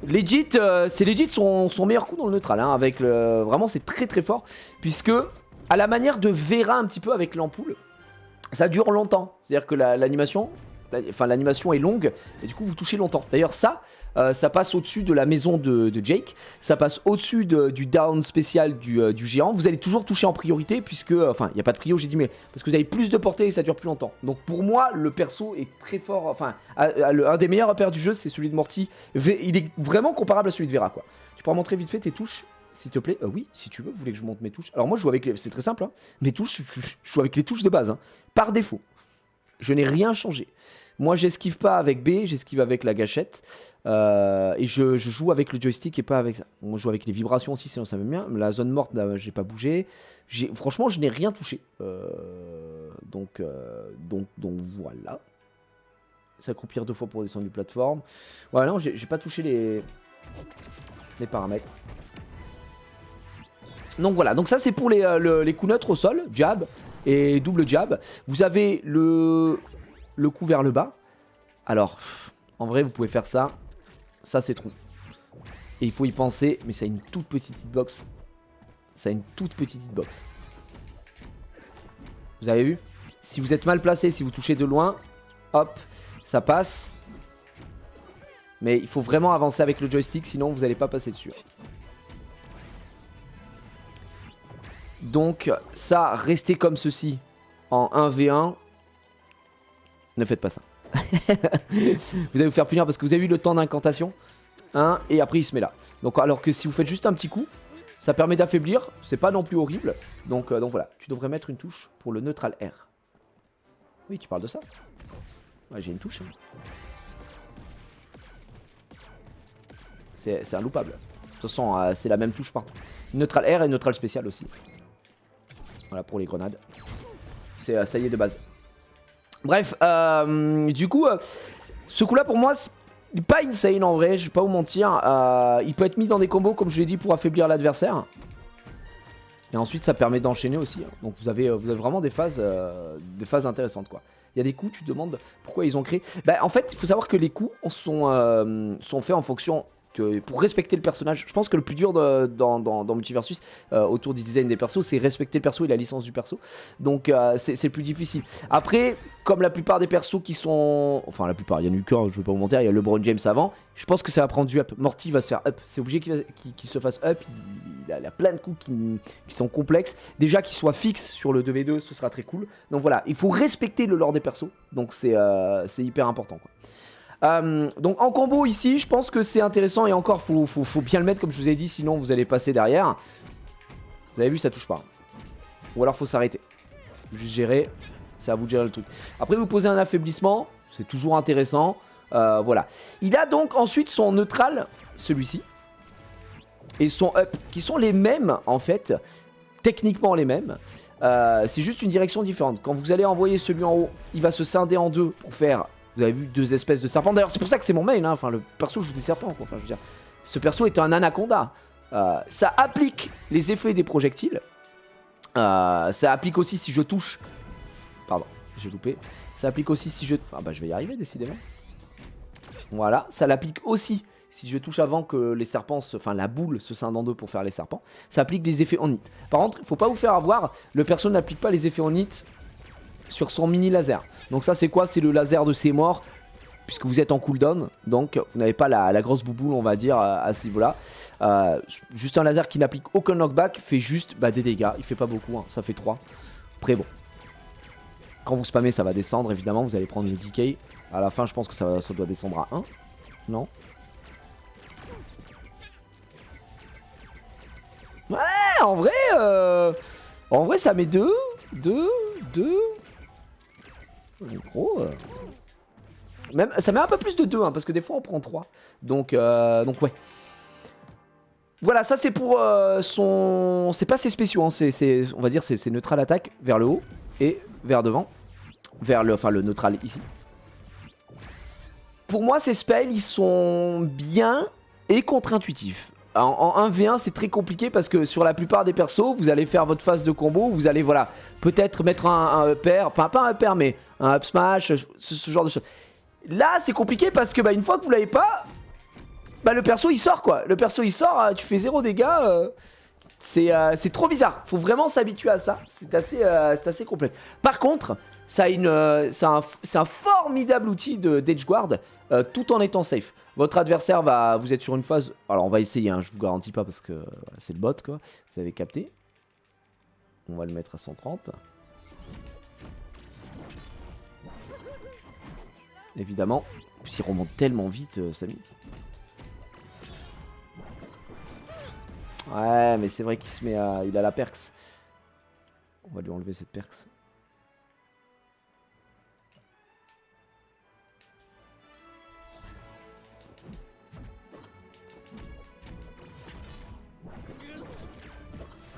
Speaker 1: Legit, c'est legit son meilleur coup dans le neutral. Hein, avec le... Vraiment, c'est très fort. Puisque, à la manière de Vera un petit peu avec l'ampoule. ça dure longtemps. C'est-à-dire que l'animation est longue et du coup vous touchez longtemps. D'ailleurs ça passe au-dessus de la maison de Jake, ça passe au-dessus du down spécial du géant. Vous allez toujours toucher en priorité puisque, enfin il n'y a pas de prio j'ai dit, mais parce que vous avez plus de portée et ça dure plus longtemps. Donc pour moi le perso est très fort, enfin un des meilleurs repères du jeu c'est celui de Morty. Il est vraiment comparable à celui de Vera quoi. Tu pourras montrer vite fait tes touches s'il te plaît? Oui, si tu veux, vous voulez que je monte mes touches. Alors moi je joue avec, c'est très simple hein. Mes touches, je joue avec les touches de base hein. Par défaut. Je n'ai rien changé. Moi j'esquive pas avec B, j'esquive avec la gâchette. Et je joue avec le joystick et pas avec ça. Moi je joue avec les vibrations aussi, sinon ça va bien. La zone morte, j'ai pas bougé. Franchement, je n'ai rien touché. Donc voilà. S'accroupir 2 fois pour descendre du plateforme. Voilà, non, j'ai pas touché les paramètres. Donc voilà, donc ça c'est pour les coups neutres au sol, jab et double jab. Vous avez le coup vers le bas. Alors, en vrai vous pouvez faire ça. Ça c'est trop. Et il faut y penser, mais ça a une toute petite hitbox. Ça a une toute petite hitbox. Vous avez vu? Si vous êtes mal placé, si vous touchez de loin, hop, ça passe. Mais il faut vraiment avancer avec le joystick, sinon vous n'allez pas passer dessus. Donc ça, restez comme ceci en 1v1. Ne faites pas ça. Vous allez vous faire punir parce que vous avez eu le temps d'incantation. Hein, et après il se met là. Donc alors que si vous faites juste un petit coup, ça permet d'affaiblir. C'est pas non plus horrible. Donc voilà, tu devrais mettre une touche pour le neutral R. Oui, tu parles de ça. Ouais, j'ai une touche. Hein. C'est inloupable. De toute façon, c'est la même touche partout. Neutral R et neutral spécial aussi. Voilà pour les grenades. Ça y est de base. Bref, du coup, ce coup là pour moi c'est pas insane en vrai, je vais pas vous mentir. Il peut être mis dans des combos comme je l'ai dit pour affaiblir l'adversaire. Et ensuite ça permet d'enchaîner aussi. Hein. Donc vous avez vraiment des phases intéressantes quoi. Il y a des coups, tu te demandes pourquoi ils ont créé. Bah, en fait, il faut savoir que les coups sont faits en fonction... pour respecter le personnage. Je pense que le plus dur dans Multiversus autour du design des persos, c'est respecter le perso et la licence du perso. Donc c'est le plus difficile. Après, comme la plupart des persos qui sont... Enfin la plupart, il y en a eu qu'un, je vais pas vous mentir, il y a LeBron James avant. Je pense que ça va prendre du up. Morty va se faire up. C'est obligé qu'il se fasse up. Il a plein de coups qui sont complexes. Déjà qu'il soit fixe sur le 2v2, ce sera très cool. Donc voilà, il faut respecter le lore des persos. Donc c'est hyper important quoi. Donc en combo ici je pense que c'est intéressant et encore faut bien le mettre comme je vous ai dit sinon vous allez passer derrière. Vous avez vu ça touche pas. Ou alors faut s'arrêter. Juste gérer, c'est à vous de gérer le truc. Après vous posez un affaiblissement, c'est toujours intéressant. Voilà. Il a donc ensuite son neutral, celui-ci. Et son up qui sont les mêmes en fait. Techniquement les mêmes. C'est juste une direction différente. Quand vous allez envoyer celui en haut, il va se scinder en deux pour faire... Vous avez vu 2 espèces de serpents. D'ailleurs, c'est pour ça que c'est mon main. Hein. Enfin, le perso joue des serpents. Quoi. Enfin, je veux dire, ce perso est un anaconda. Ça applique les effets des projectiles. Ça applique aussi si je touche. Pardon, j'ai loupé. Ça applique aussi si je. Ah bah, je vais y arriver décidément. Voilà, ça l'applique aussi si je touche avant que les serpents, enfin la boule se scinde en deux pour faire les serpents. Ça applique des effets en hit. Par contre, il faut pas vous faire avoir. Le perso n'applique pas les effets en hit sur son mini laser. Donc ça c'est quoi? C'est le laser de ses morts. Puisque vous êtes en cooldown. Donc vous n'avez pas la grosse bouboule on va dire à ce niveau là. Juste un laser qui n'applique aucun knockback. Fait juste des dégâts. Il fait pas beaucoup hein. Ça fait 3. Après bon. Quand vous spammez ça va descendre évidemment. Vous allez prendre le decay. À la fin je pense que ça doit descendre à 1. Non. Ouais en vrai ça met 2. Gros même, ça met un peu plus de 2 hein, parce que des fois on prend 3. Donc ouais. Voilà ça c'est pour son... C'est pas ses spéciaux hein, on va dire c'est neutral attaque vers le haut et vers devant. Vers le neutral ici. Pour moi ces spells ils sont bien et contre-intuitifs. En 1v1 c'est très compliqué parce que sur la plupart des persos vous allez faire votre phase de combo, vous allez voilà peut-être mettre un upper, pas un upper mais un up smash, ce genre de choses. Là c'est compliqué parce que une fois que vous l'avez pas, le perso il sort quoi. Le perso il sort, tu fais 0 dégâts, c'est trop bizarre. Faut vraiment s'habituer à ça, c'est assez complexe. Par contre c'est un formidable outil d'edge guard tout en étant safe. Votre adversaire vous êtes sur une phase. Alors on va essayer, hein, je vous garantis pas parce que voilà, c'est le bot quoi. Vous avez capté. On va le mettre à 130. Évidemment. Puis il remonte tellement vite, Samy. Ouais, mais c'est vrai qu'il se met à. Il a la perks. On va lui enlever cette perks.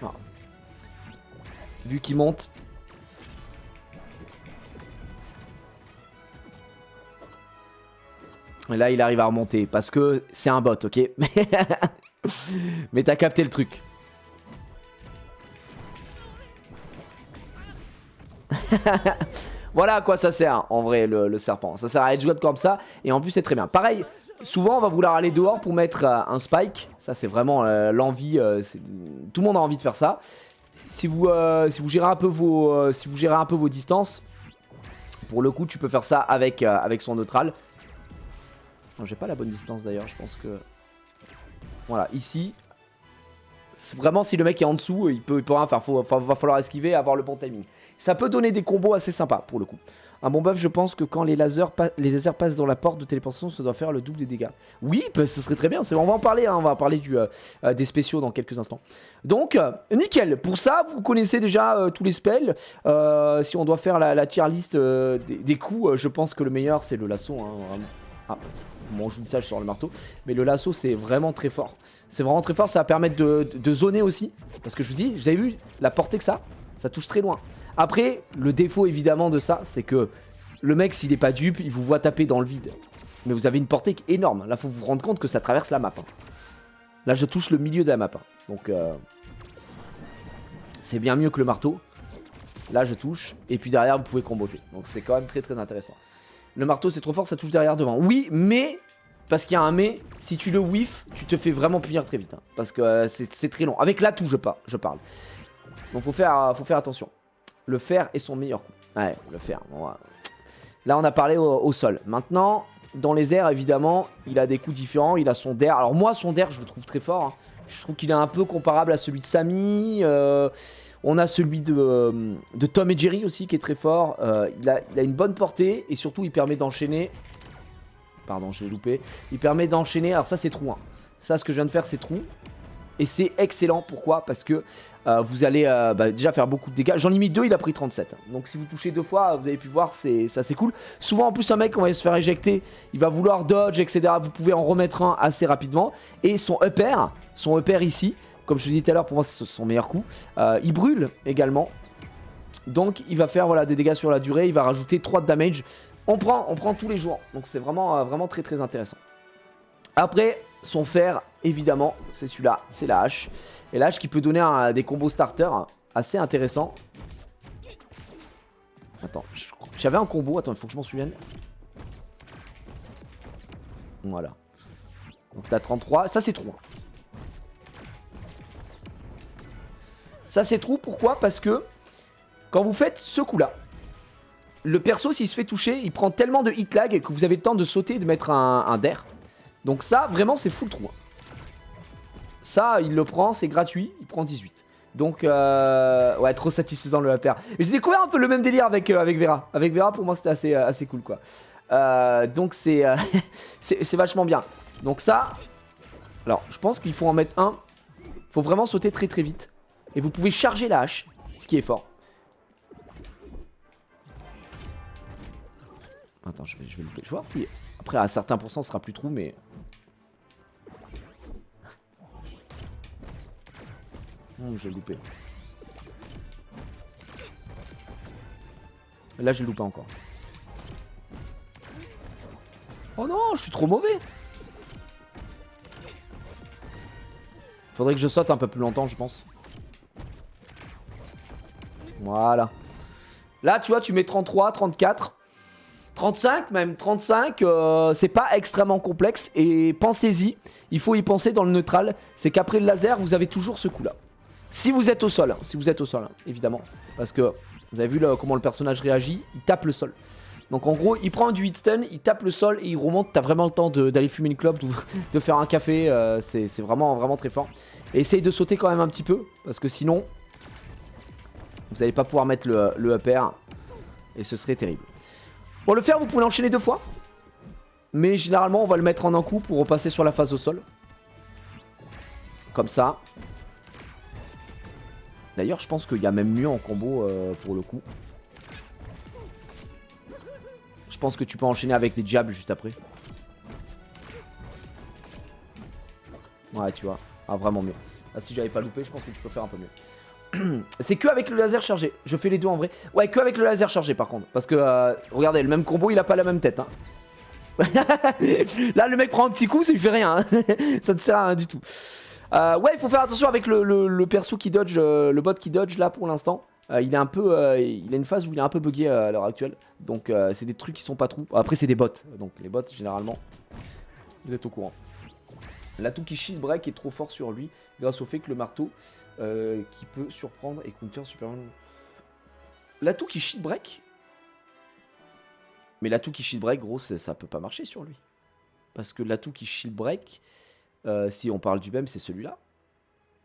Speaker 1: Ah. Vu qu'il monte. Et là, il arrive à remonter parce que c'est un bot, ok. Mais t'as capté le truc. Voilà à quoi ça sert en vrai le serpent. Ça sert à edge guard comme ça. Et en plus c'est très bien. Pareil, souvent on va vouloir aller dehors pour mettre un spike. Ça c'est vraiment l'envie. Tout le monde a envie de faire ça. Si vous gérez un peu vos distances, pour le coup tu peux faire ça avec son neutral. J'ai pas la bonne distance d'ailleurs, je pense que... Voilà, ici, vraiment si le mec est en dessous, il peut rien faire, va falloir esquiver et avoir le bon timing. Ça peut donner des combos assez sympas pour le coup. Un bon buff, je pense que quand les lasers passent dans la porte de téléportation, ça doit faire le double des dégâts. Oui, bah, ce serait très bien, on va en parler, hein, on va parler des spéciaux dans quelques instants. Donc, nickel, pour ça, vous connaissez déjà tous les spells. Si on doit faire la tier list des coups, je pense que le meilleur c'est le lasso, hein, vraiment. Ah. Bon, je vous dis ça, je sors le marteau. Mais le lasso, c'est vraiment très fort. C'est vraiment très fort, ça va permettre de zoner aussi. Parce que je vous dis, vous avez vu la portée que ça touche très loin. Après, le défaut évidemment de ça, c'est que le mec, s'il est pas dupe, il vous voit taper dans le vide. Mais vous avez une portée qui est énorme. Là, faut vous rendre compte que ça traverse la map. Hein. Là, je touche le milieu de la map. Hein. Donc, c'est bien mieux que le marteau. Là, je touche. Et puis derrière, vous pouvez comboter. Donc, c'est quand même très très intéressant. Le marteau c'est trop fort, ça touche derrière devant. Oui, mais, parce qu'il y a un mais, si tu le whiff, tu te fais vraiment punir très vite. Hein, parce que c'est très long. Avec la touche, je parle. Donc faut faire attention. Le fer est son meilleur coup. Ouais, le fer. Bon, là on a parlé au sol. Maintenant, dans les airs, évidemment, il a des coups différents. Il a son dair. Alors moi, son dair, je le trouve très fort. Hein. Je trouve qu'il est un peu comparable à celui de Samy. On a celui de Tom et Jerry aussi qui est très fort. Il a une bonne portée et surtout il permet d'enchaîner. Pardon, je l'ai loupé. Il permet d'enchaîner. Alors ça c'est trou. Hein. Ça ce que je viens de faire c'est trou. Et c'est excellent. Pourquoi? Parce que vous allez déjà faire beaucoup de dégâts. J'en ai mis 2, il a pris 37. Donc si vous touchez 2 fois, vous avez pu voir, ça c'est cool. Souvent en plus un mec on va se faire éjecter, il va vouloir dodge, etc. Vous pouvez en remettre un assez rapidement. Et son upper ici. Comme je te disais tout à l'heure, pour moi c'est son meilleur coup. Il brûle également. Donc il va faire voilà, des dégâts sur la durée. Il va rajouter 3 de damage. On prend tous les jours. Donc c'est vraiment très très intéressant. Après, son fer, évidemment, c'est celui-là. C'est la hache. Et la hache qui peut donner des combos starter assez intéressants. Attends, j'avais un combo. Attends, il faut que je m'en souvienne. Voilà. Donc t'as 33. Ça c'est trop. Ça c'est trou, pourquoi? Parce que quand vous faites ce coup là, le perso s'il se fait toucher, il prend tellement de hit lag que vous avez le temps de sauter et de mettre un dair. Donc ça vraiment c'est full trou. Ça il le prend, c'est gratuit, il prend 18. Donc ouais, trop satisfaisant le upper. J'ai découvert un peu le même délire avec Vera. Avec Vera pour moi c'était assez cool quoi. Donc c'est vachement bien. Donc ça, alors je pense qu'il faut en mettre un. Faut vraiment sauter très très vite. Et vous pouvez charger la hache, ce qui est fort. Attends, je vais le louper. Je vais voir si... Après, à certains pourcents, ce sera plus trou, mais... je vais le louper. Là, je le loupé encore. Oh non, je suis trop mauvais. Faudrait que je saute un peu plus longtemps, je pense. Voilà. Là, tu vois, tu mets 33, 34, 35 même. 35, c'est pas extrêmement complexe. Et pensez-y, il faut y penser dans le neutral. C'est qu'après le laser, vous avez toujours ce coup-là. Si vous êtes au sol, évidemment. Parce que Vous avez vu comment le personnage réagit? Il tape le sol. Donc en gros, il prend du hit stun, il tape le sol et il remonte. T'as vraiment le temps d'aller fumer une clope, de faire un café. C'est vraiment, vraiment très fort. Et essaye de sauter quand même un petit peu. Parce que sinon, vous n'allez pas pouvoir mettre le up air. Et ce serait terrible. Pour le faire, vous pouvez l'enchaîner 2 fois. Mais généralement, on va le mettre en un coup pour repasser sur la phase au sol. Comme ça. D'ailleurs, je pense qu'il y a même mieux en combo pour le coup. Je pense que tu peux enchaîner avec des jabs juste après. Ouais, tu vois. Ah, vraiment mieux. Ah, si j'avais pas loupé, je pense que tu peux faire un peu mieux. C'est que avec le laser chargé. Je fais les deux en vrai. Ouais, que avec le laser chargé par contre. Parce que, regardez, le même combo, il a pas la même tête. Hein. Là, le mec prend un petit coup, ça lui fait rien. Hein. Ça ne sert à rien du tout. Ouais, il faut faire attention avec le perso qui dodge, le bot qui dodge là pour l'instant. Il est un peu, il a une phase où il est un peu bugué à l'heure actuelle. Donc c'est des trucs qui sont pas trop. Après c'est des bots, donc les bots généralement, vous êtes au courant. L'atout qui shield break est trop fort sur lui grâce au fait que le marteau qui peut surprendre et counter super. L'atout qui shield break. Mais l'atout qui shield break, gros, ça peut pas marcher sur lui. Parce que l'atout qui shield break, si on parle du même, c'est celui-là.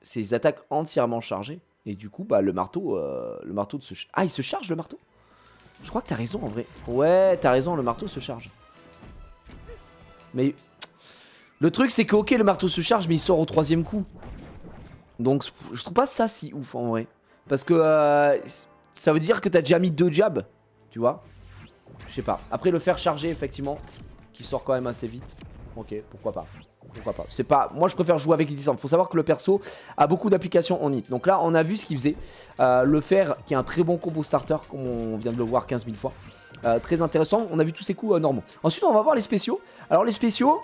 Speaker 1: C'est les attaques entièrement chargées. Et du coup, bah, le marteau de se... Ah, il se charge le marteau? Je crois que t'as raison en vrai. Ouais, t'as raison, le marteau se charge. Mais le truc, c'est que ok, le marteau se charge, mais il sort au 3e coup. Donc, je trouve pas ça si ouf en vrai. Parce que ça veut dire que t'as déjà mis 2 jabs. Tu vois? Je sais pas. Après, le faire charger, effectivement, qui sort quand même assez vite. Ok, pourquoi pas. Pourquoi pas. C'est pas... Moi, je préfère jouer avec les descentes. Faut savoir que le perso a beaucoup d'applications en hit. Donc là, on a vu ce qu'il faisait. Le fer, qui est un très bon combo starter, comme on vient de le voir 15 000 fois. Très intéressant. On a vu tous ces coups normaux. Ensuite, on va voir les spéciaux. Alors, les spéciaux,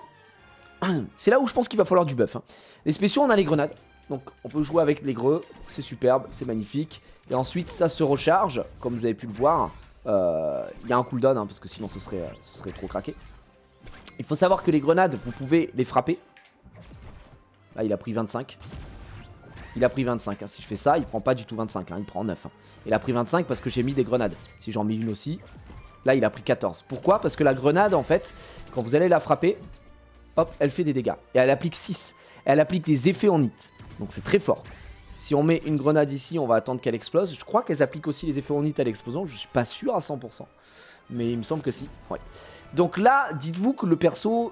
Speaker 1: c'est là où je pense qu'il va falloir du buff. Hein. Les spéciaux, on a les grenades. Donc, on peut jouer avec les greux. C'est superbe, c'est magnifique. Et ensuite, ça se recharge, comme vous avez pu le voir. Il y a un cooldown, hein, parce que sinon, ce serait trop craqué. Il faut savoir que les grenades, vous pouvez les frapper. Là, il a pris 25. Il a pris 25. Hein. Si je fais ça, il prend pas du tout 25. Hein. Il prend 9. Hein. Il a pris 25 parce que j'ai mis des grenades. Si j'en mets une aussi. Là, il a pris 14. Pourquoi? Parce que la grenade, en fait, quand vous allez la frapper, hop, elle fait des dégâts. Et elle applique 6. Elle applique des effets en hit. Donc c'est très fort. Si on met une grenade ici, on va attendre qu'elle explose. Je crois qu'elles appliquent aussi les effets en hit à l'explosion. Je suis pas sûr à 100%. Mais il me semble que si. Ouais. Donc là, dites-vous que le perso,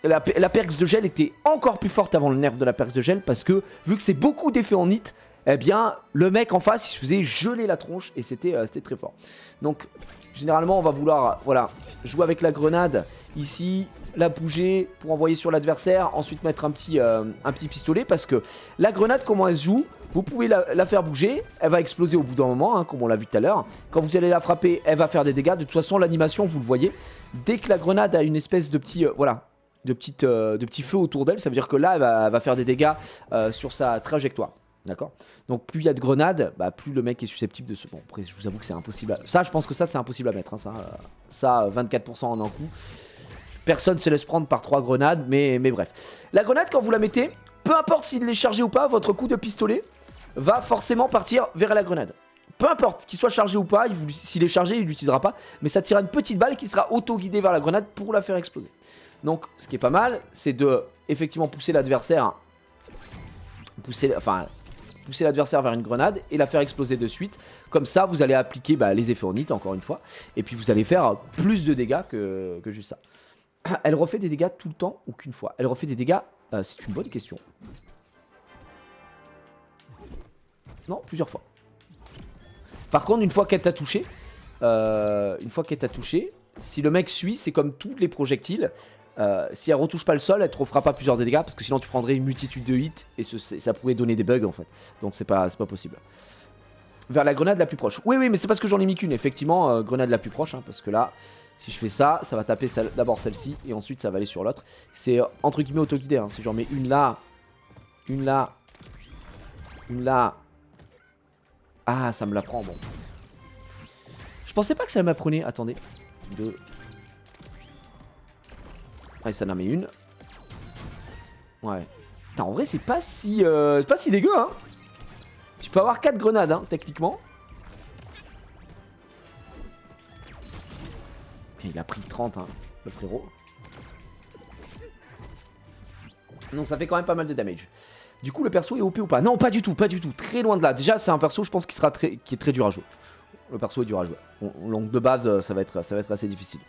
Speaker 1: la perx de gel était encore plus forte avant le nerf de la perx de gel. Parce que vu que c'est beaucoup d'effets en hit, eh bien le mec en face il se faisait geler la tronche. Et c'était très fort. Donc généralement on va vouloir jouer avec la grenade ici, la bouger pour envoyer sur l'adversaire. Ensuite mettre un petit pistolet. Parce que la grenade, comment elle se joue? Vous pouvez la faire bouger, elle va exploser au bout d'un moment, hein, comme on l'a vu tout à l'heure. Quand vous allez la frapper, elle va faire des dégâts. De toute façon, l'animation, vous le voyez. Dès que la grenade a une espèce de petit, de petit feu autour d'elle, ça veut dire que là, elle va faire des dégâts sur sa trajectoire. D'accord? Donc, plus il y a de grenades, bah, plus le mec est susceptible de se... Bon, après, je vous avoue que c'est impossible. Ça, je pense que ça, c'est impossible à mettre. Hein, ça, 24% en un coup. Personne se laisse prendre par 3 grenades, mais bref. La grenade, quand vous la mettez, peu importe s'il est chargé ou pas, votre coup de pistolet va forcément partir vers la grenade. Peu importe qu'il soit chargé ou pas, s'il est chargé, il ne l'utilisera pas. Mais ça tirera une petite balle qui sera auto-guidée vers la grenade pour la faire exploser. Donc, ce qui est pas mal, c'est de effectivement pousser l'adversaire. Pousser l'adversaire vers une grenade et la faire exploser de suite. Comme ça, vous allez appliquer les effets en hit, encore une fois. Et puis, vous allez faire plus de dégâts que juste ça. Elle refait des dégâts tout le temps ou qu'une fois? Elle refait des dégâts, c'est une bonne question. Non, plusieurs fois. Par contre, une fois qu'elle t'a touché, si le mec suit, c'est comme tous les projectiles. Si elle retouche pas le sol, elle te refera pas plusieurs dégâts parce que sinon tu prendrais une multitude de hits et ça pourrait donner des bugs en fait. Donc c'est pas possible. Vers la grenade la plus proche. Oui, mais c'est parce que j'en ai mis qu'une. Effectivement, grenade la plus proche, hein, parce que là, si je fais ça, ça va taper d'abord celle-ci et ensuite ça va aller sur l'autre. C'est entre guillemets auto-guidé. Hein. Si j'en mets une là, une là, une là. Ah, ça me la prend, bon. Je pensais pas que ça m'apprenait. Attendez. 2. Ouais, ça en met une. Ouais. Putain, en vrai, c'est pas si dégueu, hein. Tu peux avoir 4 grenades, hein, techniquement. Il a pris 30, hein, le frérot. Donc ça fait quand même pas mal de damage. Du coup, le perso est OP ou pas? Non, pas du tout, pas du tout. Très loin de là. Déjà, c'est un perso, je pense, qui est très dur à jouer. Le perso est dur à jouer. Donc de base, ça va être assez difficile.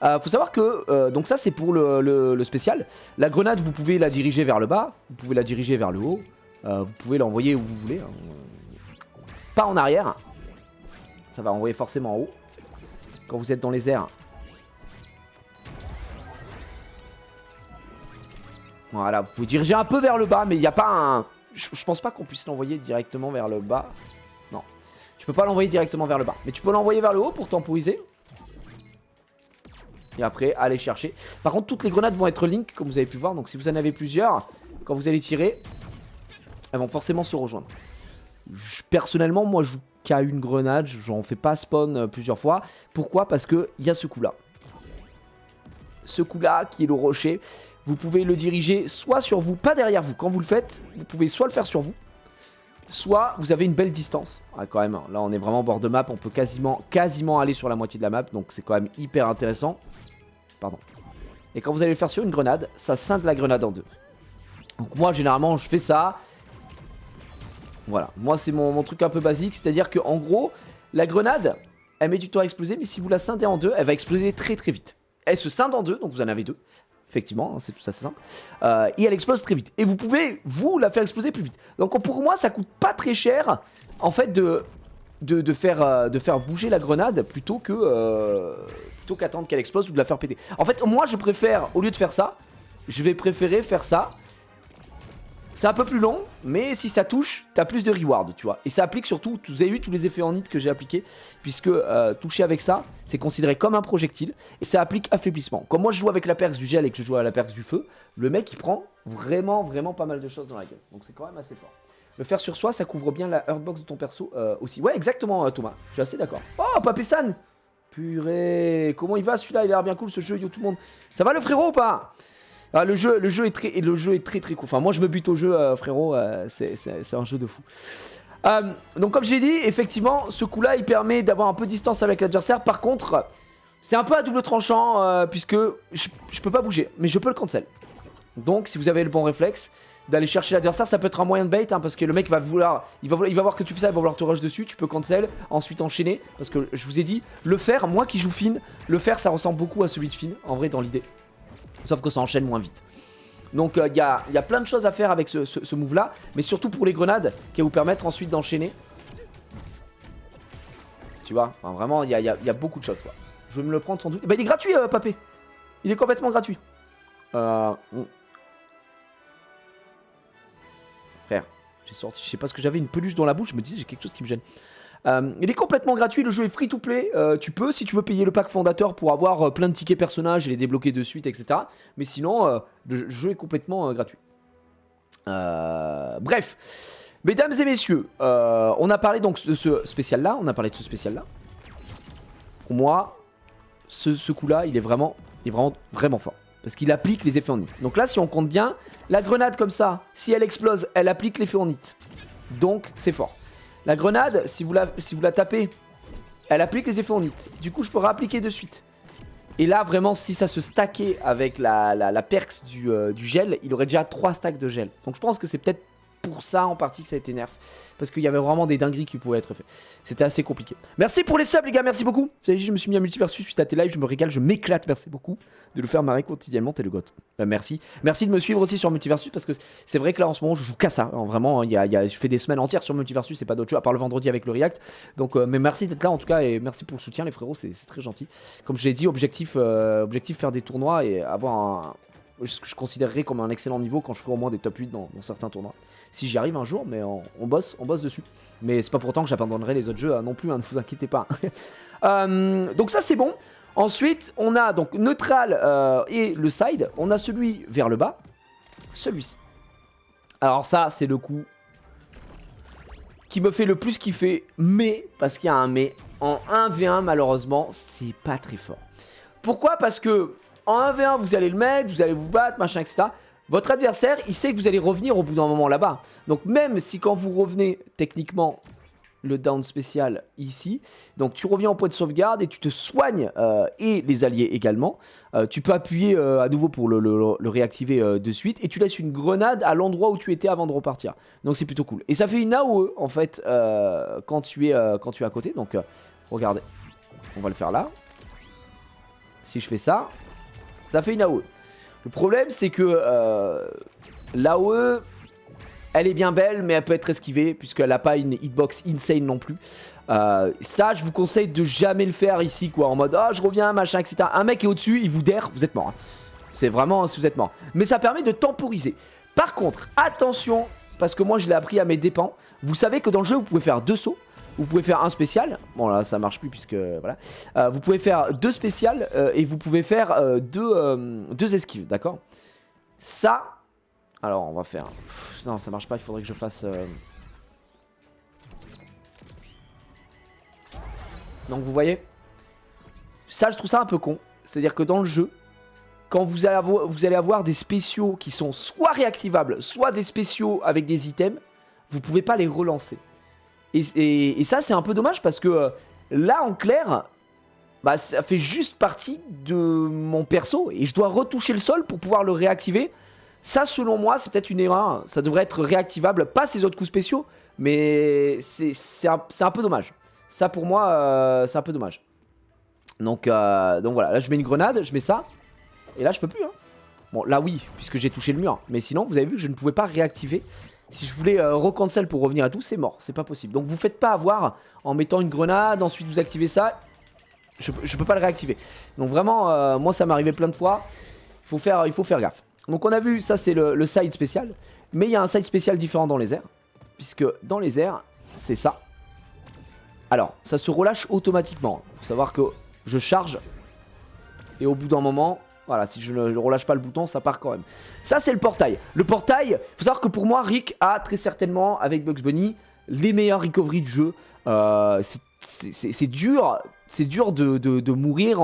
Speaker 1: Faut savoir que, donc ça c'est pour le spécial. La grenade, vous pouvez la diriger vers le bas, vous pouvez la diriger vers le haut. Vous pouvez l'envoyer où vous voulez. Hein. Pas en arrière. Ça va envoyer forcément en haut. Quand vous êtes dans les airs. Voilà, vous pouvez diriger un peu vers le bas, mais il n'y a pas un... Je pense pas qu'on puisse l'envoyer directement vers le bas. Non. Tu peux pas l'envoyer directement vers le bas. Mais tu peux l'envoyer vers le haut pour temporiser. Et après, aller chercher. Par contre, toutes les grenades vont être link, comme vous avez pu voir. Donc si vous en avez plusieurs, quand vous allez tirer, elles vont forcément se rejoindre. Personnellement, moi, je joue qu'à une grenade. J'en fais pas spawn plusieurs fois. Pourquoi? Parce qu'il y a ce coup-là. Ce coup-là, qui est le rocher. Vous pouvez le diriger soit sur vous, pas derrière vous. Quand vous le faites, vous pouvez soit le faire sur vous, soit vous avez une belle distance. Ah, quand même, là on est vraiment au bord de map, on peut quasiment aller sur la moitié de la map, donc c'est quand même hyper intéressant. Pardon. Et quand vous allez le faire sur une grenade, ça scinde la grenade en deux. Donc moi généralement je fais ça. Voilà, moi c'est mon truc un peu basique, c'est-à-dire que en gros, la grenade, elle met du temps à exploser, mais si vous la scindez en deux, elle va exploser très très vite. Elle se scinde en deux, donc vous en avez deux. Effectivement, hein, c'est tout ça, c'est simple. Et elle explose très vite. Et vous pouvez, vous, la faire exploser plus vite. Donc pour moi, ça coûte pas très cher, en fait, de faire bouger la grenade plutôt qu'attendre qu'elle explose ou de la faire péter. En fait, moi, je préfère, au lieu de faire ça, je vais préférer faire ça. C'est un peu plus long, mais si ça touche, t'as plus de reward, tu vois. Et ça applique surtout, vous avez vu tous les effets en hit que j'ai appliqués, puisque toucher avec ça, c'est considéré comme un projectile, et ça applique affaiblissement. Comme moi je joue avec la perce du gel et que je joue à la perce du feu, le mec il prend vraiment pas mal de choses dans la gueule. Donc c'est quand même assez fort. Le faire sur soi, ça couvre bien la hurtbox de ton perso aussi. Ouais, exactement Thomas, je suis assez d'accord. Oh, Papé-san! Purée, comment il va celui-là? Il a l'air bien cool ce jeu, yo tout le monde. Ça va le frérot ou pas? Ah, le jeu est très cool. Enfin, moi je me bute au jeu, frérot. C'est un jeu de fou. Donc, comme j'ai dit, effectivement, ce coup-là il permet d'avoir un peu de distance avec l'adversaire. Par contre, c'est un peu à double tranchant, puisque je peux pas bouger, mais je peux le cancel. Donc, si vous avez le bon réflexe d'aller chercher l'adversaire, ça peut être un moyen de bait, hein, parce que le mec va vouloir, il va voir que tu fais ça, il va vouloir te rush dessus. Tu peux cancel, ensuite enchaîner, parce que je vous ai dit, le faire, moi qui joue Finn, le faire ça ressemble beaucoup à celui de Finn, en vrai, dans l'idée. Sauf que ça enchaîne moins vite. Donc il y a plein de choses à faire avec ce move là. Mais surtout pour les grenades, qui va vous permettre ensuite d'enchaîner. Tu vois, enfin, vraiment il y a beaucoup de choses quoi. Je vais me le prendre sans doute. Bah il est gratuit Papé. Il est complètement gratuit. Frère, j'ai sorti, je sais pas ce que j'avais, une peluche dans la bouche. Je me disais j'ai quelque chose qui me gêne. Il est complètement gratuit, le jeu est free to play. Tu peux, si tu veux, payer le pack fondateur pour avoir plein de tickets personnages et les débloquer de suite, etc. Mais sinon, le jeu est complètement gratuit. Bref, mesdames et messieurs, on a parlé donc de ce spécial-là. Pour moi, ce coup-là, il est vraiment fort. Parce qu'il applique les effets en hit. Donc là, si on compte bien, la grenade comme ça, si elle explose, elle applique l'effet en hit. Donc, c'est fort. La grenade, si vous la tapez, elle applique les effets en hit. Du coup, je peux réappliquer de suite. Et là, vraiment, si ça se stackait avec la perks du gel, il aurait déjà 3 stacks de gel. Donc je pense que c'est peut-être pour ça en partie que ça a été nerf. Parce qu'il y avait vraiment des dingueries qui pouvaient être faites. C'était assez compliqué. Merci pour les subs les gars, merci beaucoup. Je me suis mis à multiversus suite à tes lives, je me régale, je m'éclate, merci beaucoup de le faire marrer quotidiennement, t'es le goth. Merci. Merci de me suivre aussi sur multiversus parce que c'est vrai que là en ce moment je joue qu'à ça. Hein, vraiment, je fais des semaines entières sur multiversus, c'est pas d'autre chose à part le vendredi avec le react. Donc mais merci d'être là en tout cas et merci pour le soutien les frérots, c'est très gentil. Comme je l'ai dit, objectif faire des tournois et avoir ce que je considérerais comme un excellent niveau quand je ferai au moins des top 8 dans certains tournois. Si j'y arrive un jour, mais on bosse dessus. Mais c'est pas pour autant que j'abandonnerai les autres jeux non plus, hein, ne vous inquiétez pas. Donc ça c'est bon. Ensuite, on a donc neutral et le side. On a celui vers le bas. Celui-ci. Alors ça, c'est le coup qui me fait le plus kiffer. Mais, parce qu'il y a un mais, en 1v1, malheureusement, c'est pas très fort. Pourquoi? Parce que en 1v1, vous allez le mettre, vous allez vous battre, machin, etc. Votre adversaire, il sait que vous allez revenir au bout d'un moment là-bas. Donc même si quand vous revenez, techniquement, le down spécial ici. Donc tu reviens en point de sauvegarde et tu te soignes et les alliés également. Tu peux appuyer à nouveau pour le réactiver de suite et tu laisses une grenade à l'endroit où tu étais avant de repartir. Donc c'est plutôt cool. Et ça fait une AOE en fait quand tu es à côté. Donc regardez, on va le faire là. Si je fais ça, ça fait une AOE. Le problème c'est que l'AOE, elle est bien belle, mais elle peut être esquivée, puisqu'elle n'a pas une hitbox insane non plus. Ça, je vous conseille de jamais le faire ici, quoi, en mode « Ah, je reviens, machin, etc. » Un mec est au-dessus, il vous dare, vous êtes mort. Hein. C'est vraiment, si vous êtes mort. Mais ça permet de temporiser. Par contre, attention, parce que moi, je l'ai appris à mes dépens. Vous savez que dans le jeu, vous pouvez faire 2 sauts. Vous pouvez faire un spécial. Bon, là, ça marche plus, puisque, voilà. Vous pouvez faire 2 spéciales et vous pouvez faire 2 esquives, d'accord? Ça... Alors on va faire... non ça marche pas, il faudrait que je fasse... Donc vous voyez, ça je trouve ça un peu con. C'est à dire que dans le jeu, quand vous allez avoir des spéciaux qui sont soit réactivables, soit des spéciaux avec des items, vous pouvez pas les relancer. Et ça c'est un peu dommage parce que là en clair, bah, ça fait juste partie de mon perso et je dois retoucher le sol pour pouvoir le réactiver. Ça, selon moi, c'est peut-être une erreur. Ça devrait être réactivable, pas ces autres coups spéciaux, mais c'est un peu dommage. Ça, pour moi, c'est un peu dommage. Donc voilà, là, je mets une grenade, je mets ça, et là, je peux plus. Hein. Bon, là, oui, puisque j'ai touché le mur. Mais sinon, vous avez vu que je ne pouvais pas réactiver. Si je voulais recancel pour revenir à tout, c'est mort, c'est pas possible. Donc, vous faites pas avoir en mettant une grenade, ensuite vous activez ça. Je peux pas le réactiver. Donc, vraiment, moi, ça m'est arrivé plein de fois. Il faut faire gaffe. Donc on a vu, ça c'est le side spécial. Mais il y a un side spécial différent dans les airs. Puisque dans les airs, c'est ça. Alors, ça se relâche automatiquement. Faut savoir que je charge. Et au bout d'un moment, voilà, si je ne relâche pas le bouton, ça part quand même. Ça c'est le portail. Le portail, faut savoir que pour moi, Rick a très certainement, avec Bugs Bunny, les meilleurs recovery du jeu. C'est dur de mourir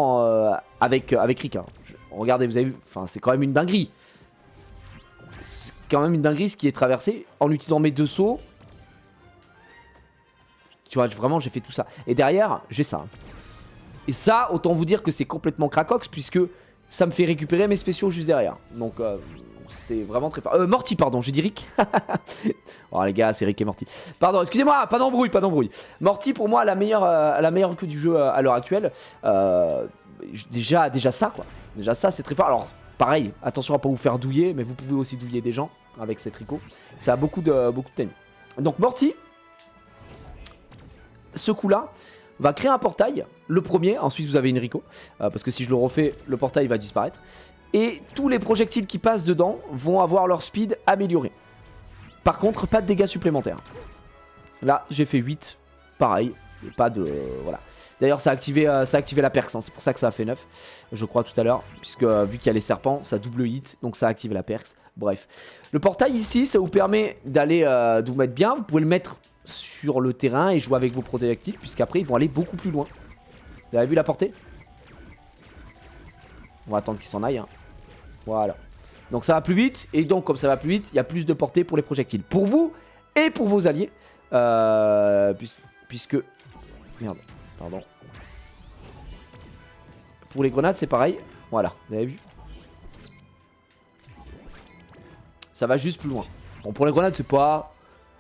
Speaker 1: avec Rick. Hein. Regardez, vous avez vu, enfin, c'est quand même une dinguerie. C'est quand même une dinguerie ce qui est traversé en utilisant mes 2 sauts. Tu vois, vraiment, j'ai fait tout ça. Et derrière, j'ai ça. Et ça, autant vous dire que c'est complètement cracox puisque ça me fait récupérer mes spéciaux juste derrière. Donc, c'est vraiment très fort. Morty, pardon, j'ai dit Rick. Oh les gars, c'est Rick et Morty. Pardon, excusez-moi, pas d'embrouille, pas d'embrouille. Morty, pour moi, la meilleure queue du jeu à l'heure actuelle. Déjà ça, quoi. Déjà ça, c'est très fort. Alors, pareil, attention à pas vous faire douiller, mais vous pouvez aussi douiller des gens avec ces tricots. Ça a beaucoup de time. Donc, Morty, ce coup-là, va créer un portail. Le premier, ensuite vous avez une Rico. Parce que si je le refais, le portail va disparaître. Et tous les projectiles qui passent dedans vont avoir leur speed amélioré. Par contre, pas de dégâts supplémentaires. Là, j'ai fait 8. Pareil. Pas de... voilà. D'ailleurs, ça a activé la perks. Hein. C'est pour ça que ça a fait 9. Je crois tout à l'heure. Puisque vu qu'il y a les serpents, ça double hit. Donc ça a activé la perks. Bref. Le portail ici, ça vous permet d'aller de vous mettre bien. Vous pouvez le mettre sur le terrain et jouer avec vos projectiles. Puisqu'après, ils vont aller beaucoup plus loin. Vous avez vu la portée? On va attendre qu'ils s'en aillent. Hein. Voilà. Donc ça va plus vite. Et donc, comme ça va plus vite, il y a plus de portée pour les projectiles. Pour vous et pour vos alliés. Puisque... Merde. Pardon. Pour les grenades, c'est pareil. Voilà. Vous avez vu? Ça va juste plus loin. Bon, pour les grenades, c'est pas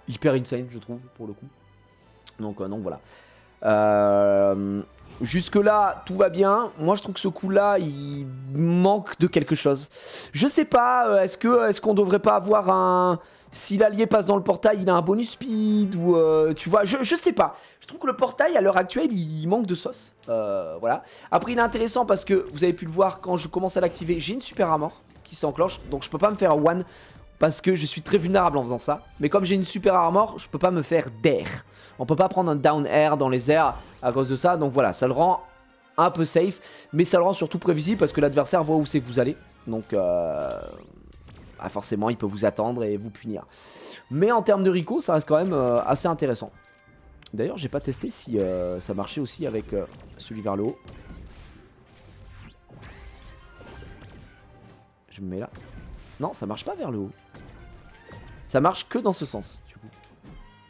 Speaker 1: hyper insane, je trouve, pour le coup. Donc voilà. Jusque là, tout va bien. Moi, je trouve que ce coup-là, il manque de quelque chose. Je sais pas, est-ce qu'on devrait pas avoir un... Si l'allié passe dans le portail, il a un bonus speed ou... tu vois, je sais pas. Je trouve que le portail, à l'heure actuelle, il manque de sauce. Voilà. Après, il est intéressant parce que, vous avez pu le voir, quand je commence à l'activer, j'ai une super armor qui s'enclenche. Donc, je peux pas me faire one parce que je suis très vulnérable en faisant ça. Mais comme j'ai une super armor, je peux pas me faire d'air. On peut pas prendre un down air dans les airs à cause de ça. Donc voilà, ça le rend un peu safe. Mais ça le rend surtout prévisible parce que l'adversaire voit où c'est que vous allez. Donc forcément, il peut vous attendre et vous punir. Mais en termes de Rico, ça reste quand même assez intéressant. D'ailleurs, j'ai pas testé si ça marchait aussi avec celui vers le haut. Je me mets là. Non, ça marche pas vers le haut. Ça marche que dans ce sens, du coup.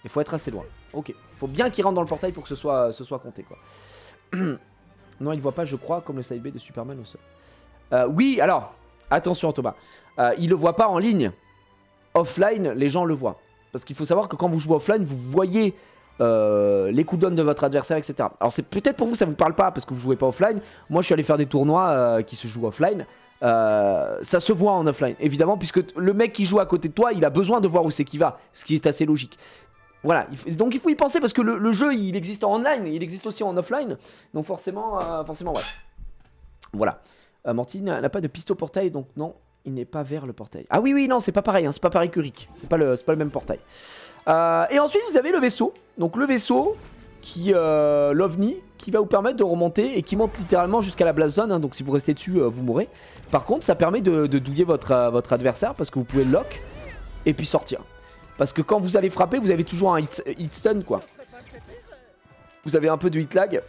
Speaker 1: Il faut être assez loin. Ok. Faut bien qu'il rentre dans le portail pour que ce soit compté, quoi. Non, il voit pas, je crois, comme le side B de Superman au sol. Oui, alors, attention Thomas. Il le voit pas en ligne. Offline, les gens le voient. Parce qu'il faut savoir que quand vous jouez offline, vous voyez les cooldowns de votre adversaire, etc. Alors c'est peut-être pour vous, ça vous parle pas parce que vous jouez pas offline. Moi, je suis allé faire des tournois qui se jouent offline. Ça se voit en offline, évidemment, puisque le mec qui joue à côté de toi, il a besoin de voir où c'est qu'il va, ce qui est assez logique. Voilà, donc il faut y penser parce que le jeu, il existe en online, il existe aussi en offline. Donc forcément, ouais. Voilà. Morty n'a pas de pisto portail, donc non, il n'est pas vers le portail. Ah oui, non, c'est pas pareil, hein, c'est pas pareil que Rick. C'est pas le même portail. Et ensuite, vous avez le vaisseau. Donc le vaisseau, l'OVNI, qui va vous permettre de remonter et qui monte littéralement jusqu'à la blast zone. Hein, donc si vous restez dessus, vous mourrez. Par contre, ça permet de douiller votre adversaire parce que vous pouvez le lock et puis sortir. Parce que quand vous allez frapper, vous avez toujours un hit stun, quoi. Vous avez un peu de hit lag.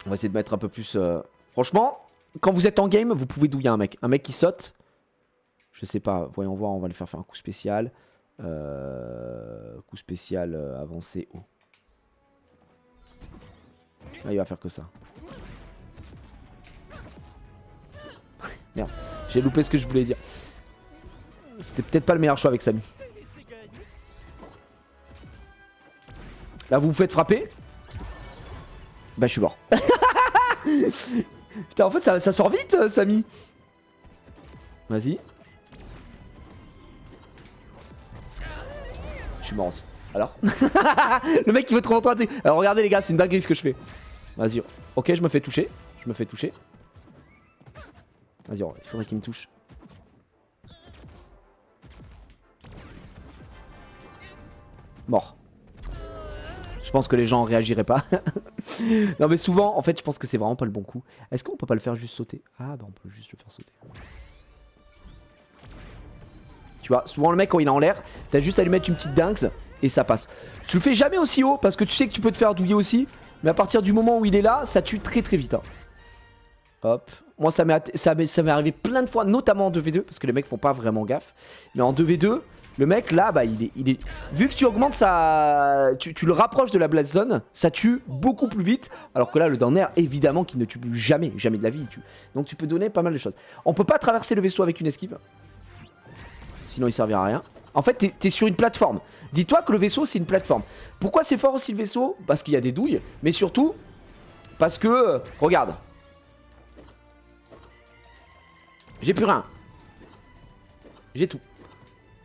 Speaker 1: On va essayer de mettre un peu plus... Franchement, quand vous êtes en game, vous pouvez douiller un mec. Un mec qui saute. Je sais pas, voyons voir, on va lui faire un coup spécial. Coup spécial avancé haut. Là, il va faire que ça. Merde, j'ai loupé ce que je voulais dire. C'était peut-être pas le meilleur choix avec Samy. Là, vous vous faites frapper. Bah, je suis mort. Putain, en fait, ça sort vite, Samy. Vas-y. Je suis mort aussi. Alors le mec, il veut trop en toi. Alors, regardez, les gars, c'est une dinguerie ce que je fais. Vas-y. Ok, je me fais toucher. Vas-y, il faudrait qu'il me touche. Mort. Je pense que les gens réagiraient pas. Non mais souvent, en fait, je pense que c'est vraiment pas le bon coup. Est-ce qu'on peut pas le faire juste sauter? Ah bah on peut juste le faire sauter. Tu vois, souvent le mec quand il est en l'air, t'as juste à lui mettre une petite dingue et ça passe. Tu le fais jamais aussi haut parce que tu sais que tu peux te faire douiller aussi. Mais à partir du moment où il est là, ça tue très très vite. Hein. Hop. Moi ça m'est arrivé plein de fois, notamment en 2v2, parce que les mecs font pas vraiment gaffe. Mais en 2v2... Le mec là, bah il est... Vu que tu augmentes sa... Tu le rapproches de la blast zone, ça tue beaucoup plus vite. Alors que là, le down air, évidemment qu'il ne tue plus jamais de la vie, il tue. Donc tu peux donner pas mal de choses. On peut pas traverser le vaisseau avec une esquive. Sinon il servira à rien. En fait, t'es sur une plateforme. Dis-toi que le vaisseau, c'est une plateforme. Pourquoi c'est fort aussi le vaisseau? Parce qu'il y a des douilles. Mais surtout, parce que... regarde. J'ai plus rien. J'ai tout.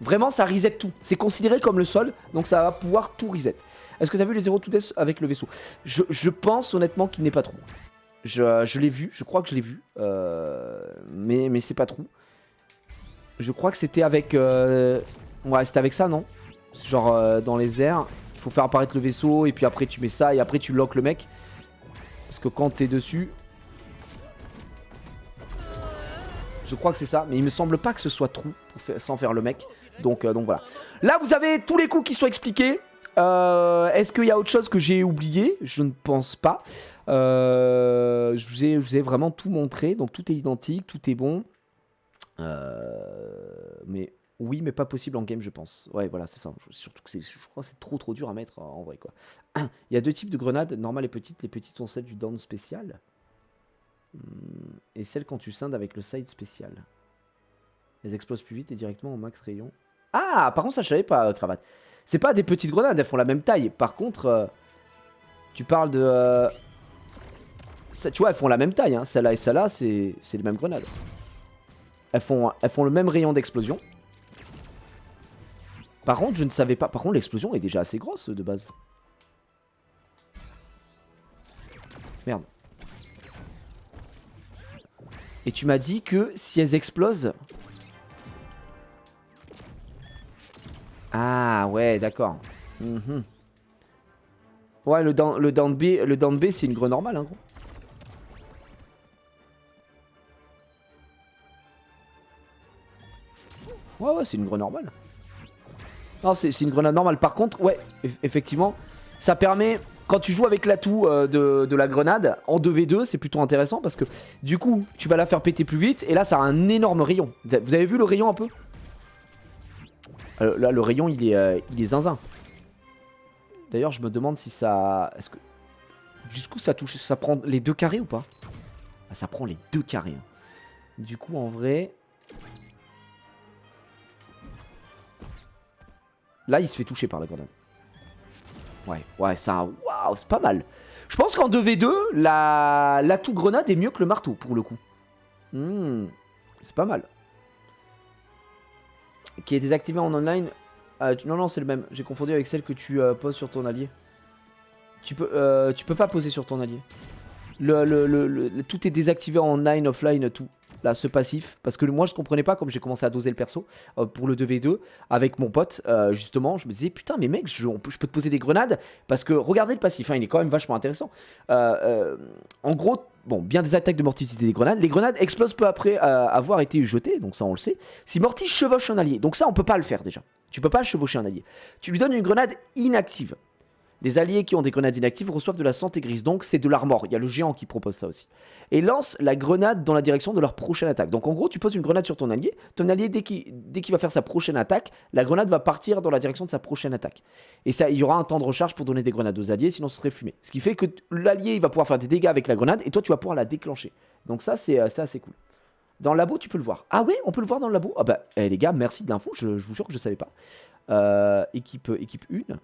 Speaker 1: Vraiment, ça reset tout. C'est considéré comme le sol, donc ça va pouvoir tout reset. Est-ce que tu as vu les 0 to death avec le vaisseau? Je pense honnêtement qu'il n'est pas trop. Je l'ai vu, je crois que je l'ai vu. Mais c'est pas trop. Je crois que c'était avec... Ouais, c'était avec ça, non? Genre dans les airs, il faut faire apparaître le vaisseau, et puis après tu mets ça, et après tu lock le mec. Parce que quand t'es dessus... Je crois que c'est ça, mais il me semble pas que ce soit trou sans faire le mec. Donc voilà. Là, vous avez tous les coups qui sont expliqués. Est-ce qu'il y a autre chose que j'ai oublié? Je ne pense pas. Je vous ai vraiment tout montré. Donc tout est identique, tout est bon. Mais oui, mais pas possible en game, je pense. Ouais, voilà, c'est ça. Surtout que je crois que c'est trop dur à mettre en vrai, quoi. Il y a deux types de grenades, normales et petites. Les petites sont celles du down spécial. Et celles quand tu scindes avec le side spécial. Elles explosent plus vite et directement au max rayon. Ah, par contre, ça je savais pas, Cravate. C'est pas des petites grenades, elles font la même taille. Par contre, tu parles de... ça, tu vois, elles font la même taille. Hein. Celle-là et celle-là, c'est les mêmes grenades. Elles font le même rayon d'explosion. Par contre, je ne savais pas. Par contre, l'explosion est déjà assez grosse de base. Merde. Et tu m'as dit que si elles explosent... Ah ouais, d'accord. Ouais, le down B, c'est une grenade normale, hein, gros. Ouais, c'est une grenade normale. Non, c'est une grenade normale. Par contre, ouais, effectivement, ça permet... Quand tu joues avec l'atout de la grenade, en 2v2, c'est plutôt intéressant parce que du coup, tu vas la faire péter plus vite et là, ça a un énorme rayon. Vous avez vu le rayon un peu? Là, le rayon, il est zinzin. D'ailleurs, je me demande si ça... Est-ce que... Jusqu'où ça touche? Ça prend les 2 carrés ou pas? Ah, ça prend les 2 carrés. Hein. Du coup, en vrai... Là, il se fait toucher par la grenade. Ouais, ça... Waouh, c'est pas mal. Je pense qu'en 2v2, l'atout grenade est mieux que le marteau, pour le coup. C'est pas mal. Qui est désactivé en online. Non, c'est le même. J'ai confondu avec celle que tu poses sur ton allié. Tu peux pas poser sur ton allié. Tout est désactivé en online, offline, tout. Là, ce passif. Parce que moi, je comprenais pas, comme j'ai commencé à doser le perso pour le 2v2 avec mon pote, justement. Je me disais, putain, mais mec, je peux te poser des grenades. Parce que regardez le passif, hein, il est quand même vachement intéressant. En gros, bon, bien des attaques de Morty utiliser des grenades. Les grenades explosent peu après avoir été jetées, donc ça, on le sait. Si Morty chevauche un allié, donc ça, on peut pas le faire déjà. Tu peux pas chevaucher un allié. Tu lui donnes une grenade inactive. Les alliés qui ont des grenades inactives reçoivent de la santé grise, donc c'est de l'armor. Il y a le géant qui propose ça aussi. Et lance la grenade dans la direction de leur prochaine attaque. Donc en gros, tu poses une grenade sur ton allié. Ton allié, dès qu'il va faire sa prochaine attaque, la grenade va partir dans la direction de sa prochaine attaque. Et ça, il y aura un temps de recharge pour donner des grenades aux alliés, sinon ce serait fumé. Ce qui fait que l'allié, il va pouvoir faire des dégâts avec la grenade, et toi, tu vas pouvoir la déclencher. Donc ça, c'est assez cool. Dans le labo, tu peux le voir. Ah ouais, on peut le voir dans le labo. Ah bah, les gars, merci de l'info, je vous jure que je savais pas. Équipe 1.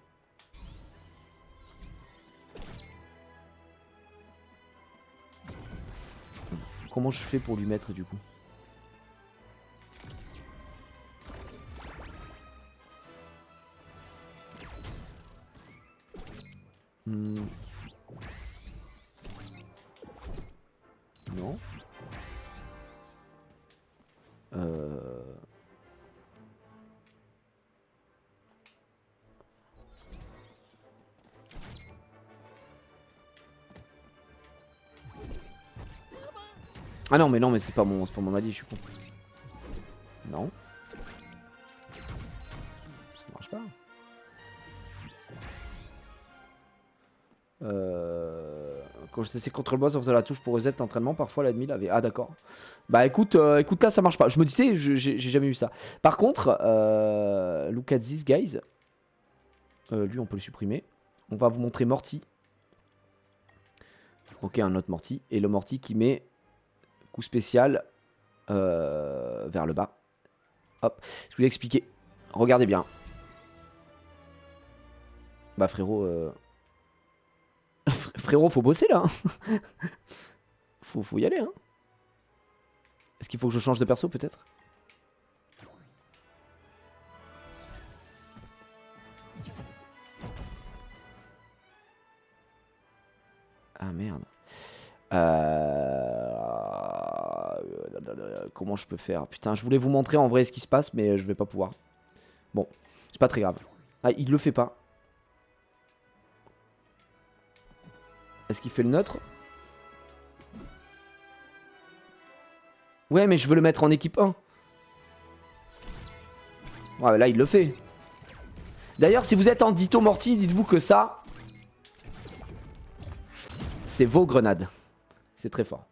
Speaker 1: Comment je fais pour lui mettre du coup? Non. Ah non mais c'est pas mon allié, je suis con. Non. Ça marche pas. Quand je sais contre le boss, on faisait la touche pour reset l'entraînement, parfois l'ennemi l'avait. Ah d'accord. Bah écoute là ça marche pas. Je me disais, j'ai jamais eu ça. Par contre, look at this guys. Lui on peut le supprimer. On va vous montrer Morty. Ok, un autre Morty. Et le Morty qui met coup spécial vers le bas. Hop, je vous l'ai expliqué. Regardez bien. Bah frérot... Frérot, faut bosser là. Hein. faut y aller. Hein. Est-ce qu'il faut que je change de perso peut-être? Ah merde. Comment je peux faire? Putain, je voulais vous montrer en vrai ce qui se passe, mais je vais pas pouvoir. Bon, c'est pas très grave. Ah, il le fait pas. Est-ce qu'il fait le neutre? Ouais, mais je veux le mettre en équipe 1. Ouais, là, il le fait. D'ailleurs, si vous êtes en Ditto Morty, dites-vous que ça... c'est vos grenades. C'est très fort.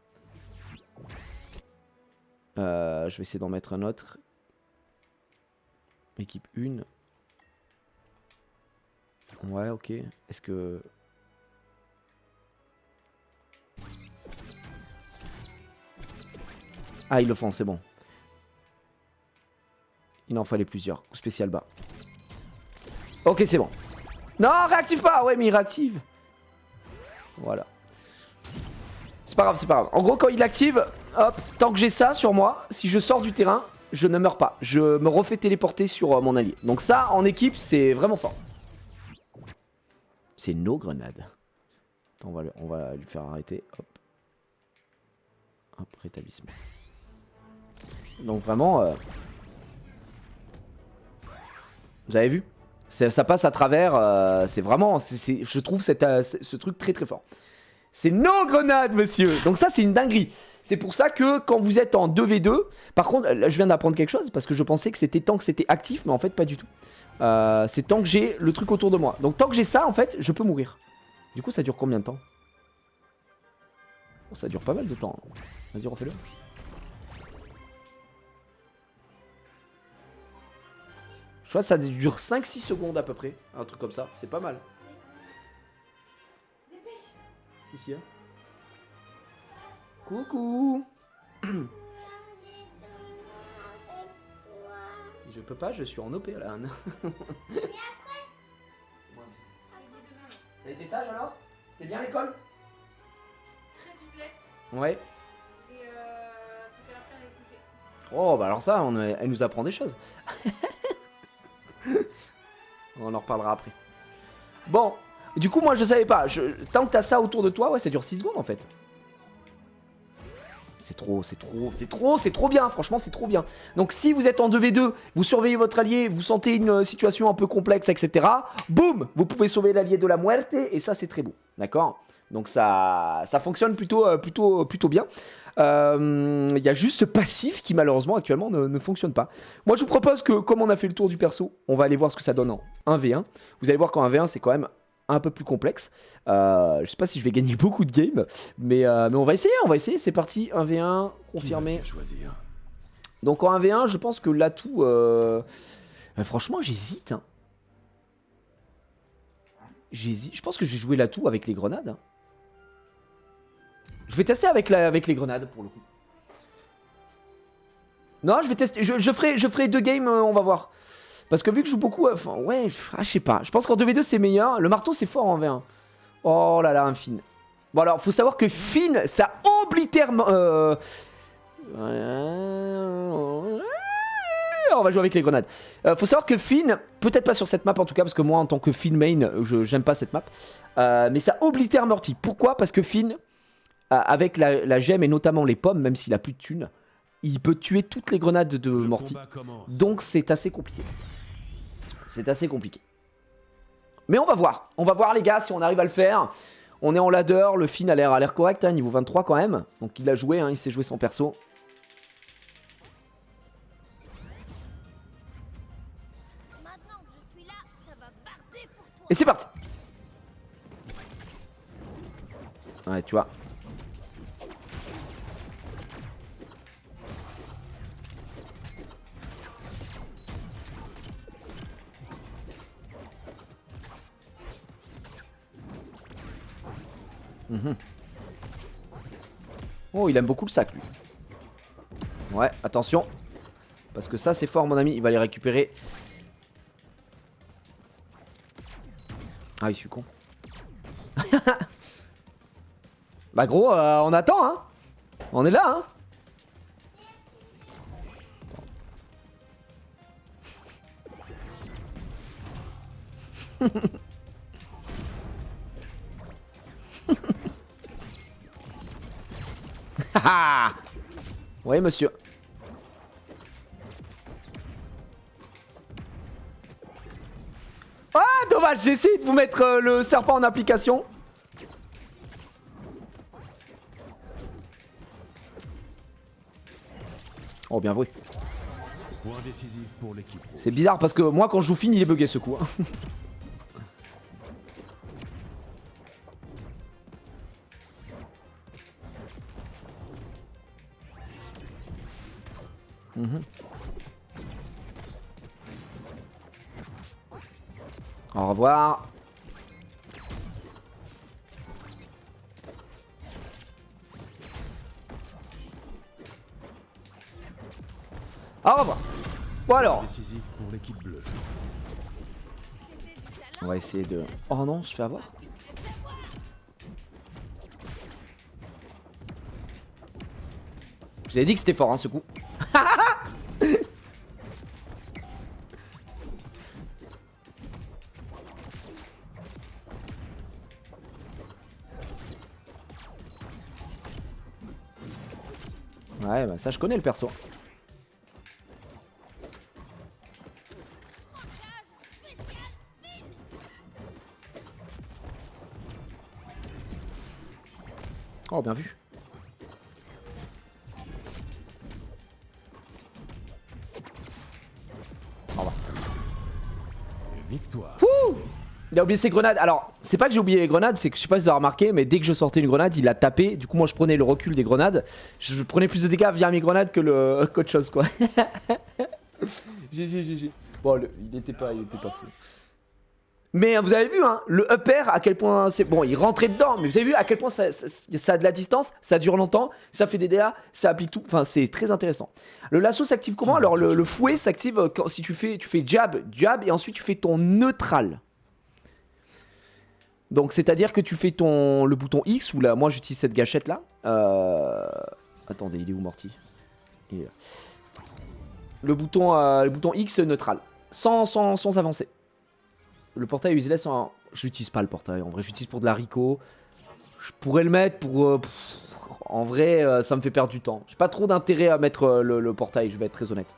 Speaker 1: Je vais essayer d'en mettre un autre. Équipe 1. Ouais, ok. Est-ce que... Ah, il le font, c'est bon. Il en fallait plusieurs. Coup spécial bas. Ok, c'est bon. Non, réactive pas. Ouais, mais il réactive. Voilà. C'est pas grave, c'est pas grave. En gros, quand il active, hop, tant que j'ai ça sur moi, si je sors du terrain, je ne meurs pas. Je me refais téléporter sur mon allié. Donc ça, en équipe, c'est vraiment fort. C'est nos grenades. Attends, on va lui faire arrêter. Hop. Hop, rétablissement. Donc vraiment... Vous avez vu? Ça passe à travers... c'est vraiment... je trouve ce truc très très fort. C'est nos grenades, monsieur. Donc ça, c'est une dinguerie. C'est pour ça que quand vous êtes en 2v2... Par contre, là, je viens d'apprendre quelque chose. Parce que je pensais que c'était tant que c'était actif. Mais en fait, pas du tout. C'est tant que j'ai le truc autour de moi. Donc tant que j'ai ça, en fait, je peux mourir. Du coup, ça dure combien de temps? Oh, ça dure pas mal de temps. Vas-y, refais-le. Je crois que ça dure 5-6 secondes à peu près. Un truc comme ça. C'est pas mal. Qu'est-ce qu'il y a? Coucou. Je peux pas, je suis en OP là. T'as été sage alors? C'était bien l'école?
Speaker 4: Très biblette
Speaker 1: Ouais.
Speaker 4: et ça fait la peine à écouter.
Speaker 1: Oh bah alors ça, elle nous apprend des choses. On en reparlera après. Bon, du coup moi je savais pas. Tant que t'as ça autour de toi, ouais ça dure 6 secondes en fait. C'est trop bien, franchement c'est trop bien. Donc si vous êtes en 2v2, vous surveillez votre allié, vous sentez une situation un peu complexe, etc. Boum, vous pouvez sauver l'allié de la muerte et ça c'est très beau, d'accord? Donc ça fonctionne plutôt bien. Il y a juste ce passif qui malheureusement actuellement ne fonctionne pas. Moi je vous propose que comme on a fait le tour du perso, on va aller voir ce que ça donne en 1v1. Vous allez voir qu'en 1v1 c'est quand même un peu plus complexe. Je sais pas si je vais gagner beaucoup de games, mais on va essayer, c'est parti, 1v1, confirmé. Donc en 1v1, je pense que l'atout... franchement, j'hésite. Hein. Je pense que je vais jouer l'atout avec les grenades. Hein. Je vais tester avec les grenades, pour le coup. Non, je vais tester, je ferai 2 games, on va voir. Parce que vu que je joue beaucoup, enfin, ouais, je sais pas. Je pense qu'en 2v2 c'est meilleur. Le marteau c'est fort en V1. Oh là là, un Finn. Bon alors, faut savoir que Finn, ça oblitère... On va jouer avec les grenades. Faut savoir que Finn, peut-être pas sur cette map en tout cas, parce que moi en tant que Finn main, j'aime pas cette map. Mais ça oblitère Morty. Pourquoi? Parce que Finn, avec la gemme et notamment les pommes, même s'il a plus de thunes, il peut tuer toutes les grenades de Morty. Donc c'est assez compliqué. C'est assez compliqué. Mais on va voir. On va voir les gars si on arrive à le faire. On est en ladder. Le Finn a l'air correct. Hein, niveau 23 quand même. Donc il a joué. Hein, il sait jouer son perso.
Speaker 5: Maintenant que je suis là, ça va barder pour toi.
Speaker 1: Et c'est parti. Ouais tu vois. Oh, il aime beaucoup le sac, lui. Ouais, attention. Parce que ça, c'est fort, mon ami. Il va les récupérer. Ah, je suis con. Bah, gros, on attend, hein. On est là, hein. Oui, monsieur. Ah, dommage, j'ai essayé de vous mettre le serpent en application. Oh, bien joué. C'est bizarre parce que moi, quand je joue Finn, il est bugué ce coup. Hein. Au revoir. Au revoir. Bon alors. On va essayer de... Oh non, je fais avoir. Je vous avais dit que c'était fort hein, ce coup. Ouais, bah ça je connais le perso. Oh, bien vu. Au revoir.
Speaker 6: Victoire.
Speaker 1: Ouh, il a oublié ses grenades. Alors, c'est pas que j'ai oublié les grenades, c'est que je sais pas si vous avez remarqué, mais dès que je sortais une grenade, il a tapé. Du coup, moi je prenais le recul des grenades. Je prenais plus de dégâts via mes grenades que qu'autre chose, quoi. GG. Bon, il était pas fou. Mais vous avez vu, hein, le up air, à quel point c'est... Bon, il rentrait dedans, mais vous avez vu à quel point ça a de la distance, ça dure longtemps, ça fait des dégâts, ça applique tout. Enfin, c'est très intéressant. Le lasso s'active comment? Alors, le fouet s'active si tu fais jab, et ensuite tu fais ton neutral. Donc, c'est-à-dire que tu fais le bouton X, ou là, moi j'utilise cette gâchette-là. Attendez, il est où Morty? Il est là. Le bouton X neutral, sans avancer. Le portail useless, j'utilise pas le portail, en vrai j'utilise pour de la Rico. Je pourrais le mettre pour... en vrai, ça me fait perdre du temps. J'ai pas trop d'intérêt à mettre le portail, je vais être très honnête.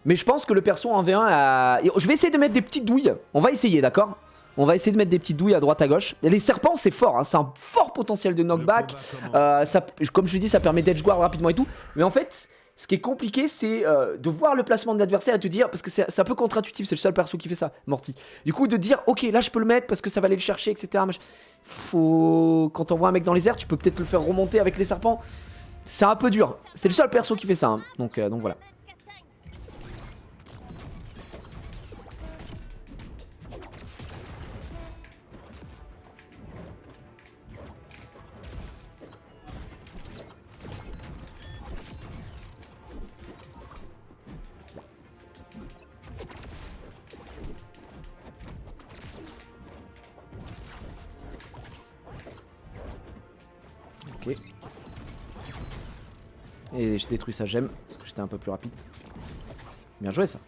Speaker 1: Mais je pense que le perso en V1 a... Je vais essayer de mettre des petites douilles. On va essayer, d'accord? On va essayer de mettre des petites douilles à droite à gauche. Et les serpents, c'est fort, hein. C'est un fort potentiel de knockback. Comme je l'ai dit, ça permet d'edge guard rapidement et tout. Mais en fait... Ce qui est compliqué, c'est de voir le placement de l'adversaire et de te dire, parce que c'est un peu contre-intuitif, c'est le seul perso qui fait ça, Morty. Du coup, de dire, ok, là je peux le mettre parce que ça va aller le chercher, etc. Faut... Quand on voit un mec dans les airs, tu peux peut-être le faire remonter avec les serpents. C'est un peu dur. C'est le seul perso qui fait ça, hein. Donc voilà. Ok. Et j'ai détruit sa gemme parce que j'étais un peu plus rapide. Bien joué ça.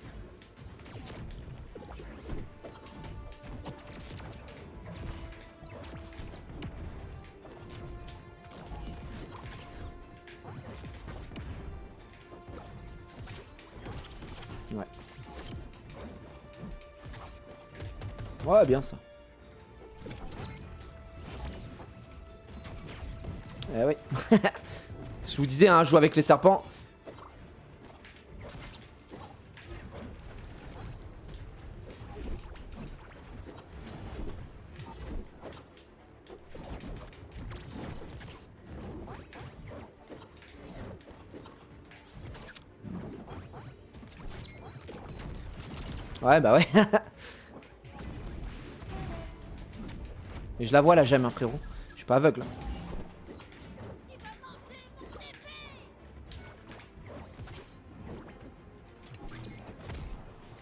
Speaker 1: Ouais. Ouais, bien ça. Eh oui. Je vous disais, hein, je joue avec les serpents. Ouais, bah ouais. Et je la vois la gemme, hein, frérot. Je suis pas aveugle.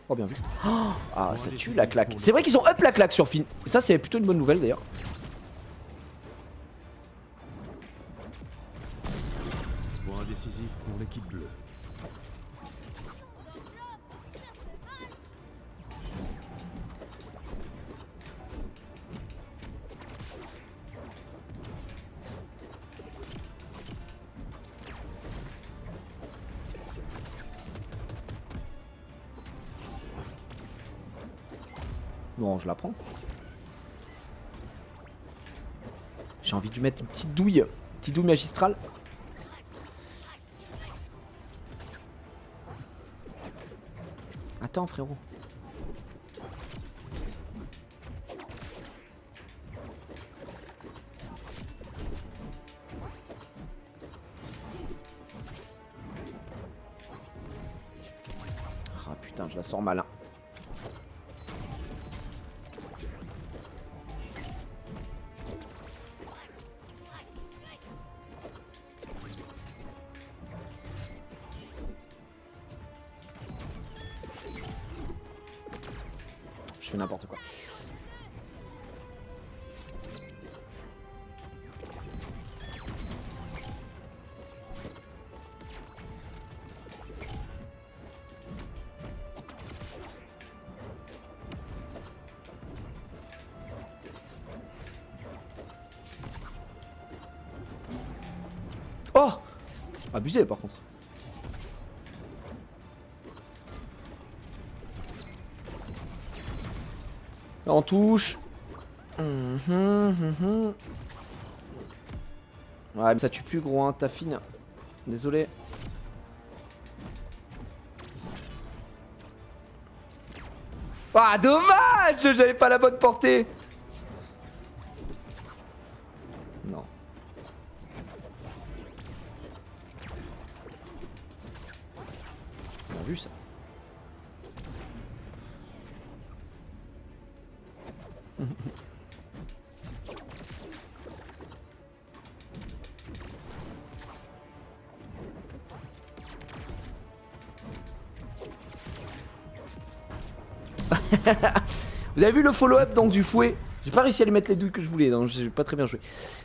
Speaker 1: Oh, bien vu. Oh, ah, ça tue la claque. C'est vrai qu'ils ont up la claque sur Finn. Et ça, c'est plutôt une bonne nouvelle d'ailleurs.
Speaker 6: Point décisif pour l'équipe bleue.
Speaker 1: Bon, je la prends. J'ai envie de lui mettre une petite douille magistrale. Attends, frérot. Ah putain, je la sors malin. Je fais n'importe quoi. Oh! Abusé par contre. On touche. Ouais, mais ça tue plus gros, hein, ta fine. Désolé. Ah, dommage! J'avais pas la bonne portée. Non. Bien vu ça. Vous avez vu le follow-up donc du fouet? J'ai pas réussi à lui mettre les douilles que je voulais, donc j'ai pas très bien joué.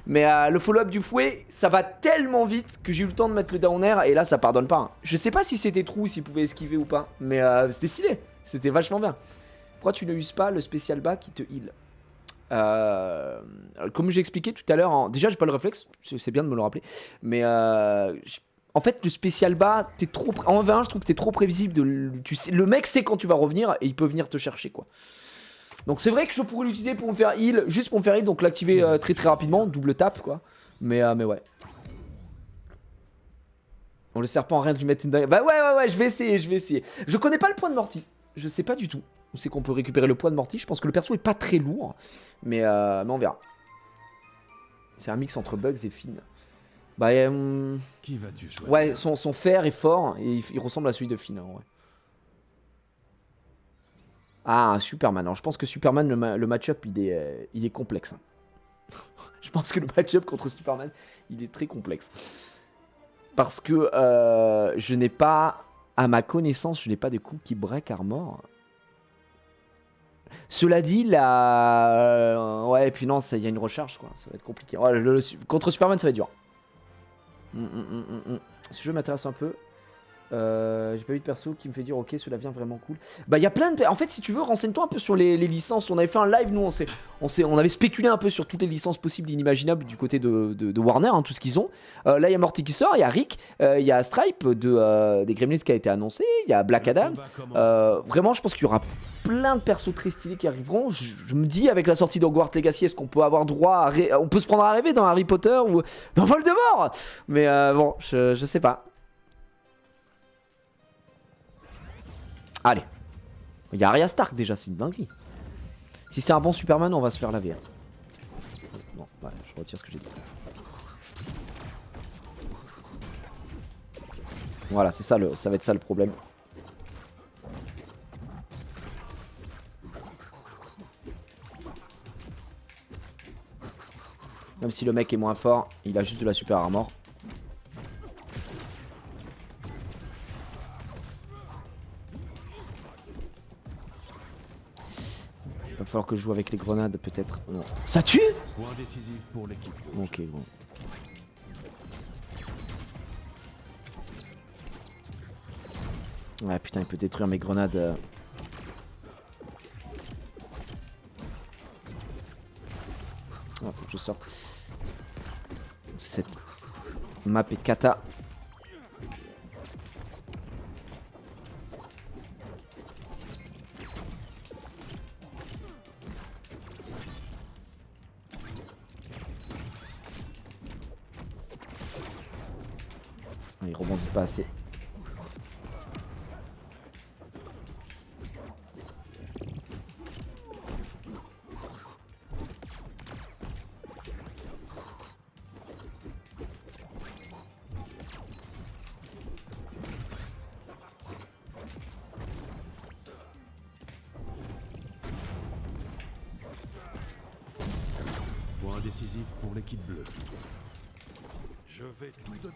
Speaker 1: Mais le follow-up du fouet, ça va tellement vite que j'ai eu le temps de mettre le down air et là ça pardonne pas. Hein. Je sais pas si c'était trou, s'il pouvait esquiver ou pas, mais c'était stylé, c'était vachement bien. Pourquoi tu ne uses pas le spécial bas qui te heal? Comme j'ai expliqué tout à l'heure, hein, déjà j'ai pas le réflexe, c'est bien de me le rappeler, mais en fait le spécial bas, t'es trop en 1v1 je trouve que t'es trop prévisible, tu sais, le mec sait quand tu vas revenir et il peut venir te chercher quoi. Donc c'est vrai que je pourrais l'utiliser pour me faire heal, juste pour me faire heal, donc l'activer très rapidement, double tap quoi, mais ouais. On le serpent, rien de lui mettre une dingue. Bah ouais, je vais essayer. Je connais pas le point de Morty, je sais pas du tout où c'est qu'on peut récupérer le poids de Morty. Je pense que le perso est pas très lourd, mais on verra. C'est un mix entre Bugs et Finn. Bah
Speaker 6: Qui vas-tu choisir?
Speaker 1: ouais, son fer est fort et il ressemble à celui de Finn. Hein, ouais. Ah, Superman. Alors je pense que Superman, le match-up il est complexe. Hein. Je pense que le match-up contre Superman il est très complexe. Parce que je n'ai pas, à ma connaissance, je n'ai pas de coup qui break armor. Cela dit, là. Ouais, et puis non, il y a une recharge, quoi. Ça va être compliqué. Ouais, contre Superman, ça va être dur. Ce jeu m'intéresse un peu. J'ai pas vu de perso qui me fait dire ok, cela vient vraiment cool. Bah, il y a plein de. En fait, si tu veux, renseigne-toi un peu sur les licences. On avait fait un live, nous, on avait spéculé un peu sur toutes les licences possibles et inimaginables du côté de Warner, hein, tout ce qu'ils ont. Là, il y a Morty qui sort, il y a Rick, il y a Stripe des Gremlins qui a été annoncé, il y a Black Adams. Vraiment, je pense qu'il y aura plein de persos très stylés qui arriveront. Je me dis, avec la sortie d'Hogwarts Legacy, est-ce qu'on peut avoir droit à. On peut se prendre à rêver dans Harry Potter ou dans Voldemort? Mais bon, je sais pas. Allez. Il y a Arya Stark déjà, c'est une dinguerie. Si c'est un bon Superman, on va se faire laver. Non, ouais, je retire ce que j'ai dit. Voilà, c'est ça, ça va être ça le problème. Même si le mec est moins fort, il a juste de la super armor. Il va falloir que je joue avec les grenades peut-être. Non. Ça tue?
Speaker 6: Point décisif pour l'équipe.
Speaker 1: Ok, bon. Ouais, putain, il peut détruire mes grenades. Oh, faut que je sorte. Cette map est cata. Il rebondit pas assez.
Speaker 6: Point décisif pour l'équipe bleue. Je vais tout donner.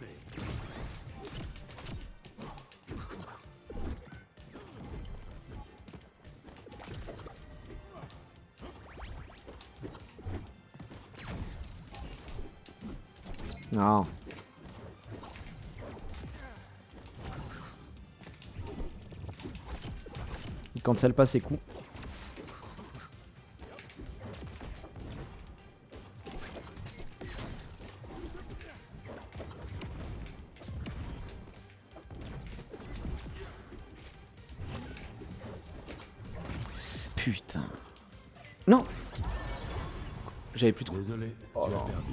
Speaker 1: Non. Il cancelle pas ses coups. Putain. Non. J'avais plus trop.
Speaker 6: Désolé,
Speaker 1: Oh
Speaker 6: tu
Speaker 1: non.
Speaker 6: as perdu.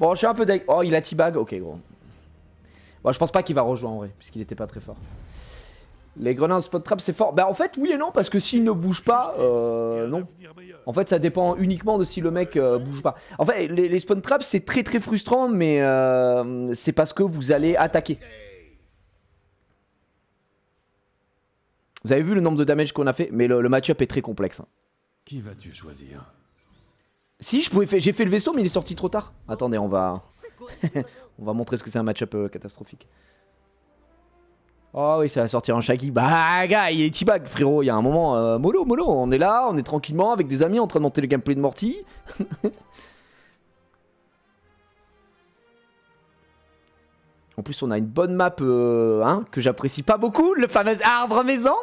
Speaker 1: Bon, je suis un peu deg. Oh, il a teabag. Ok, gros. Bon, je pense pas qu'il va rejoindre en vrai, puisqu'il était pas très fort. Les grenades spot trap, c'est fort. Bah, en fait, oui et non, parce que s'il ne bouge pas, non. En fait, ça dépend uniquement de si le mec bouge pas. En fait, les spawn traps, c'est très très frustrant, mais c'est parce que vous allez attaquer. Vous avez vu le nombre de damage qu'on a fait, mais le match-up est très complexe. Hein.
Speaker 6: Qui vas-tu choisir?
Speaker 1: Si, je pouvais faire. J'ai fait le vaisseau, mais il est sorti trop tard. Attendez, on va. On va montrer ce que c'est un match-up catastrophique. Oh oui, ça va sortir en Shaggy. Bah, gars, il est T-Bag, frérot. Il y a un moment. Mollo, mollo. On est là, on est tranquillement avec des amis en train de monter le gameplay de Morty. En plus, on a une bonne map hein, que j'apprécie pas beaucoup. Le fameux arbre maison.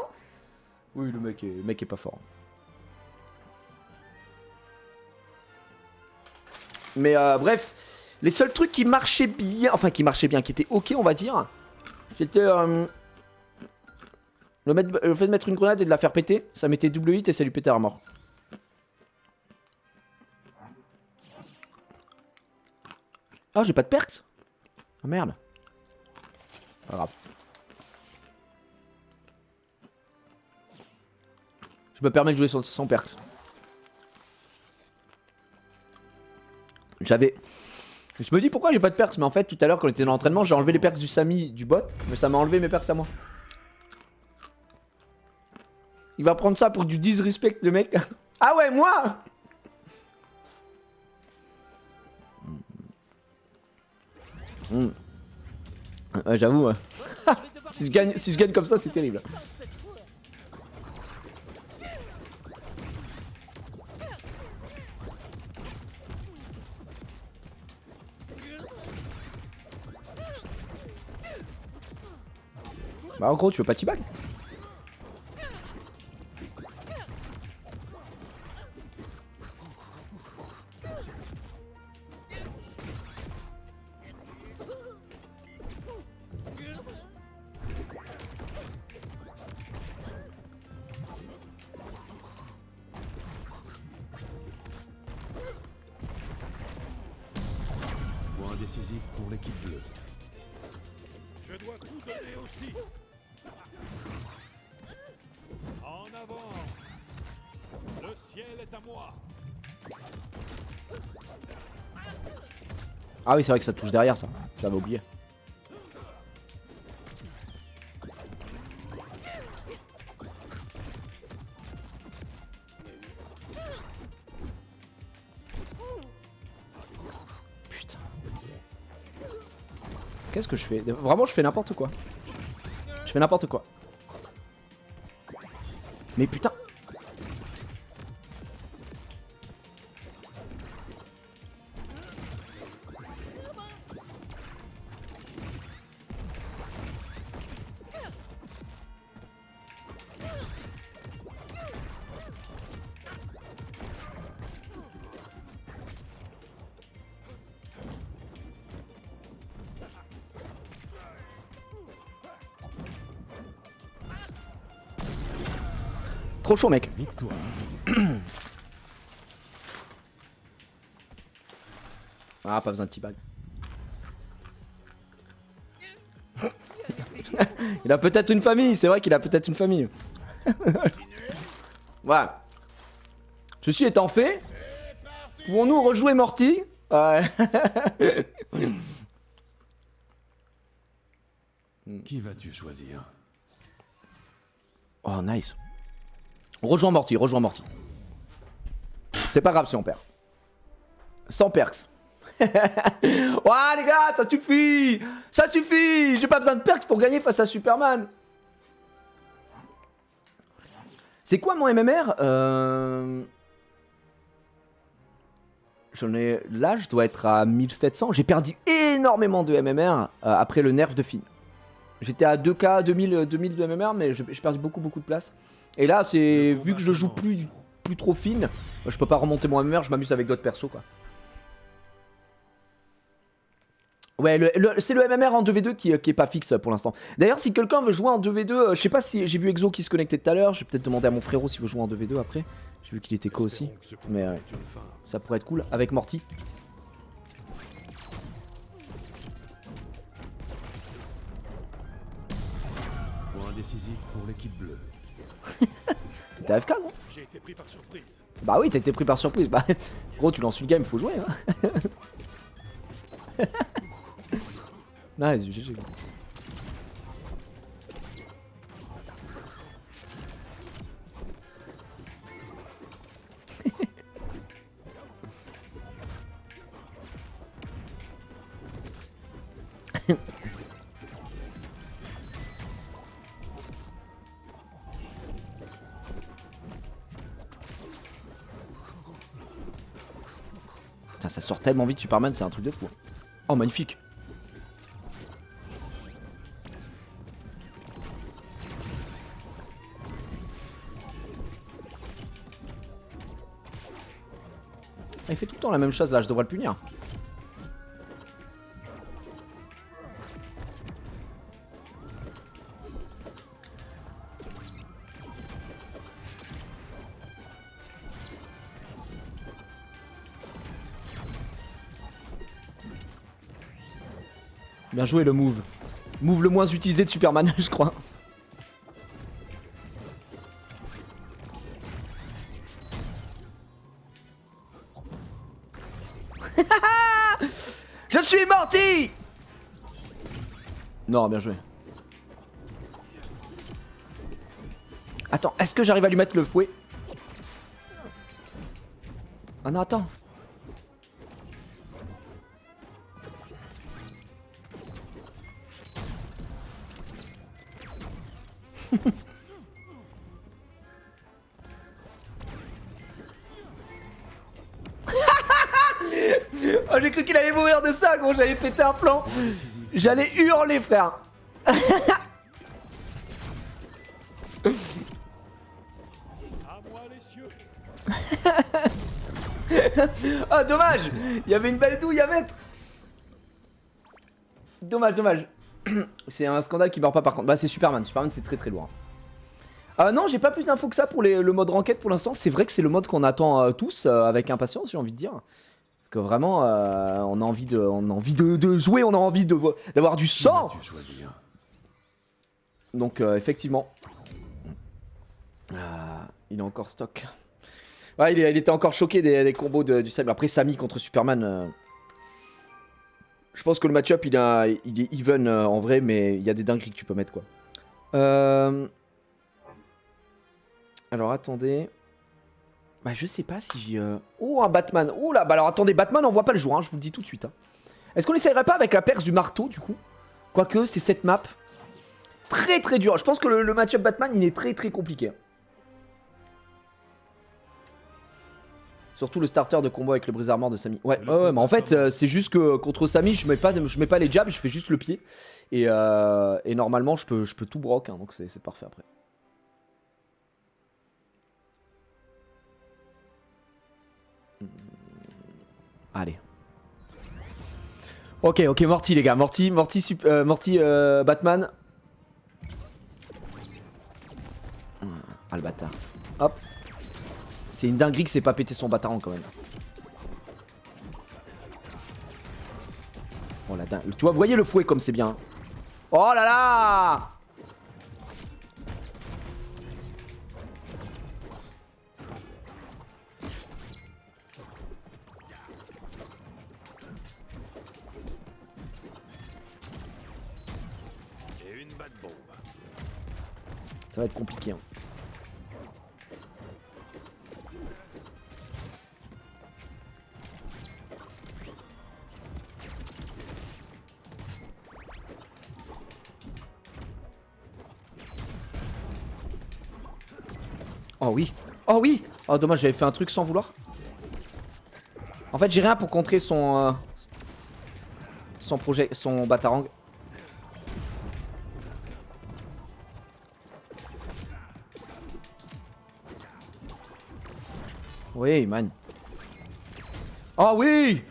Speaker 1: Oui, le mec est pas fort. Mais bref, les seuls trucs qui marchaient bien, enfin qui étaient ok, on va dire, c'était le fait de mettre une grenade et de la faire péter. Ça mettait double hit et ça lui pétait à mort. Ah, j'ai pas de perks. Ah merde. Pas grave. Je me permets de jouer sans perks. Je me dis pourquoi j'ai pas de perks, mais en fait tout à l'heure quand on était dans l'entraînement j'ai enlevé les perks du Samy du bot, mais ça m'a enlevé mes perks à moi. Il va prendre ça pour du disrespect le mec. Ah ouais, moi. Ouais, j'avoue. si je gagne comme ça, c'est terrible. Bah en gros tu veux pas T-Bag?
Speaker 6: Point décisif pour l'équipe bleue. Je dois tout donner aussi. En avant. Le ciel est à moi.
Speaker 1: Ah oui c'est vrai que ça touche derrière ça, j'avais oublié. Putain. Qu'est-ce que je fais? Vraiment je fais n'importe quoi. Je fais n'importe quoi. Mais putain. Trop chaud mec.
Speaker 6: Victoire.
Speaker 1: Ah pas besoin de T-Bag. Il a peut-être une famille, c'est vrai qu'il a peut-être une famille. Voilà. Ceci étant fait, pouvons-nous rejouer Morty? Ouais.
Speaker 6: Qui vas-tu choisir?
Speaker 1: Oh nice. Rejoins Morty, rejoins Morty. C'est pas grave si on perd. Sans perks. Ouah les gars, ça suffit. Ça suffit. J'ai pas besoin de perks pour gagner face à Superman. C'est quoi mon MMR? J'en ai... Là, je dois être à 1700. J'ai perdu énormément de MMR après le nerf de Finn. J'étais à 2K, 2000 de MMR, mais j'ai perdu beaucoup de place. Et là, c'est vu que je joue plus trop Finn, je peux pas remonter mon MMR, je m'amuse avec d'autres persos quoi. Ouais, c'est le MMR en 2v2 qui est pas fixe pour l'instant. D'ailleurs, si quelqu'un veut jouer en 2v2, je sais pas si j'ai vu Exo qui se connectait tout à l'heure, je vais peut-être demander à mon frérot s'il veut jouer en 2v2 après. J'ai vu qu'il était co aussi, mais ça pourrait être cool avec Morty.
Speaker 6: Point décisif pour l'équipe bleue.
Speaker 1: T'es AFK non?
Speaker 6: J'ai été pris par surprise.
Speaker 1: Bah oui, t'as été pris par surprise. Bah gros, tu lances une game, faut jouer hein. Nice, GG. Putain, ça sort tellement vite Superman, c'est un truc de fou. Oh, magnifique. Il fait tout le temps la même chose là, je devrais le punir. Bien joué le move. Move le moins utilisé de Superman, je crois. Je suis morti. Non, bien joué. Attends, est-ce que j'arrive à lui mettre le fouet? Ah non, attends. Oh, j'ai cru qu'il allait mourir de ça, gros, j'allais péter un plan. J'allais hurler, frère.
Speaker 6: À moi les cieux.
Speaker 1: Ah, dommage. Il y avait une belle douille à mettre. Dommage, dommage. C'est un scandale qui meurt pas par contre. Bah, c'est Superman. Superman, c'est très très lourd. Non, j'ai pas plus d'infos que ça pour le mode ranked pour l'instant. C'est vrai que c'est le mode qu'on attend tous avec impatience, j'ai envie de dire. Parce que vraiment, on a envie de jouer, on a envie d'avoir du sang.
Speaker 6: Tu choisir.
Speaker 1: Donc, effectivement. Il est encore stock. Ouais, il était encore choqué des combos du Sami. Après, Sami contre Superman. Je pense que le match-up il est even en vrai, mais il y a des dingueries que tu peux mettre quoi. Alors attendez. Bah je sais pas si... Oh un Batman. Oh là, bah alors attendez, Batman on voit pas le jour, hein, je vous le dis tout de suite. Hein. Est-ce qu'on essayerait pas avec la perce du marteau du coup? Quoique c'est cette map. Très très dur. Je pense que le match-up Batman il est très très compliqué. Surtout le starter de combo avec le brise-armure de Sami. Ouais, ouais, mais en fait, c'est juste que contre Sami, je mets pas les jabs, je fais juste le pied. Et normalement, je peux tout broc, hein, donc c'est parfait après. Allez. Ok, Morty les gars, Morty Batman. Ah le bâtard. Hop. C'est une dinguerie que c'est pas pété son bataran quand même. Oh la dingue. Tu vois, vous voyez le fouet comme c'est bien. Oh là là.
Speaker 6: Et une batte bombe.
Speaker 1: Ça va être compliqué. Hein. Oh oui. Oh oui. Oh dommage, j'avais fait un truc sans vouloir. En fait, j'ai rien pour contrer son projet, son batarang. Oui, man. Oh oui.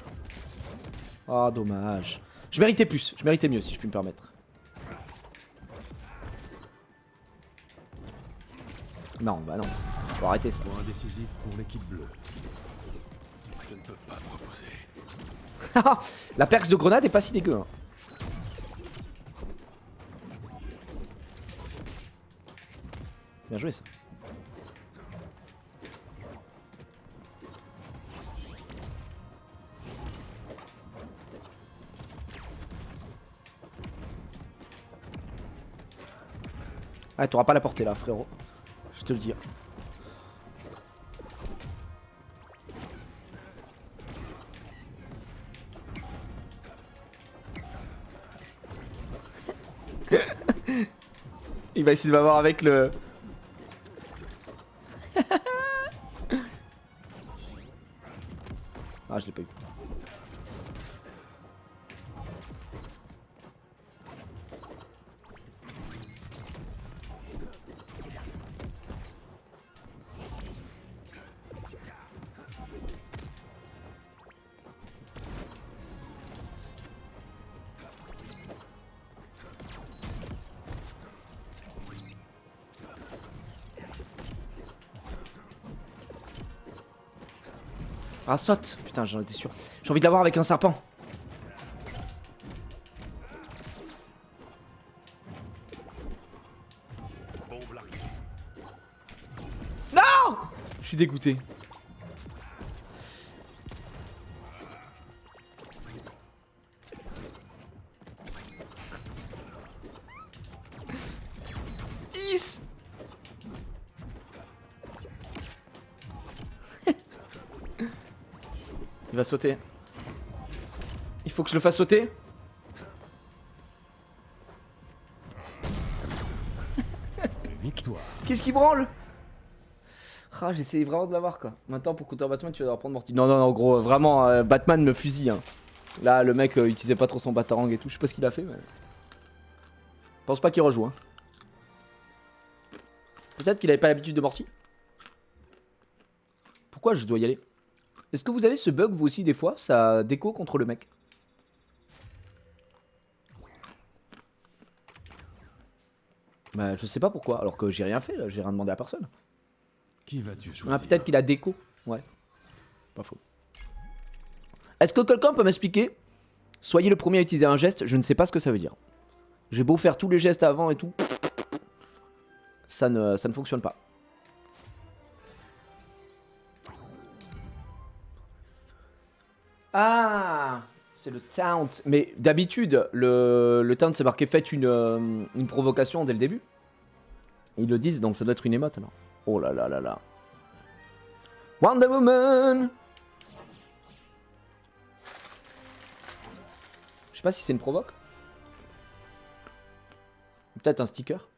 Speaker 1: Oh dommage. Je méritais plus, je méritais mieux si je puis me permettre. Non, bah non. Faut arrêter ça.
Speaker 6: Point décisif pour l'équipe bleue. Je ne peux pas me reposer.
Speaker 1: La perce de grenade est pas si dégueu. Hein. Bien joué ça. Ah, t'auras pas la portée là, frérot. Je te le dis. Il va essayer de m'avoir avec le... Ah, je l'ai pas eu. Ah, saute! Putain, j'en étais sûr. J'ai envie de l'avoir avec un serpent. Non! Je suis dégoûté. Is! Il va sauter. Il faut que je le fasse sauter.
Speaker 6: Victoire.
Speaker 1: Qu'est-ce qui branle? Ah, j'essaie vraiment de l'avoir quoi. Maintenant pour counter Batman, tu vas devoir prendre Morty. Non, non, non, gros, vraiment, Batman me fusille. Hein. Là, le mec utilisait pas trop son batarang et tout. Je sais pas ce qu'il a fait, mais. Je pense pas qu'il rejoue. Hein. Peut-être qu'il avait pas l'habitude de Morty. Pourquoi je dois y aller? Est-ce que vous avez ce bug vous aussi des fois? Ça déco contre le mec. Bah je sais pas pourquoi, alors que j'ai rien fait là, j'ai rien demandé à personne.
Speaker 6: Qui vas-tu
Speaker 1: Ah
Speaker 6: choisir?
Speaker 1: peut-être qu'il a déco, ouais. Pas faux. Est-ce que quelqu'un peut m'expliquer? Soyez le premier à utiliser un geste, je ne sais pas ce que ça veut dire. J'ai beau faire tous les gestes avant et tout. Ça ne fonctionne pas. Ah, c'est le taunt. Mais d'habitude, le taunt c'est marqué faites une provocation dès le début. Ils le disent, donc ça doit être une émote alors. Oh là là là là. Wonder Woman. Je sais pas si c'est une provoque. Peut-être un sticker.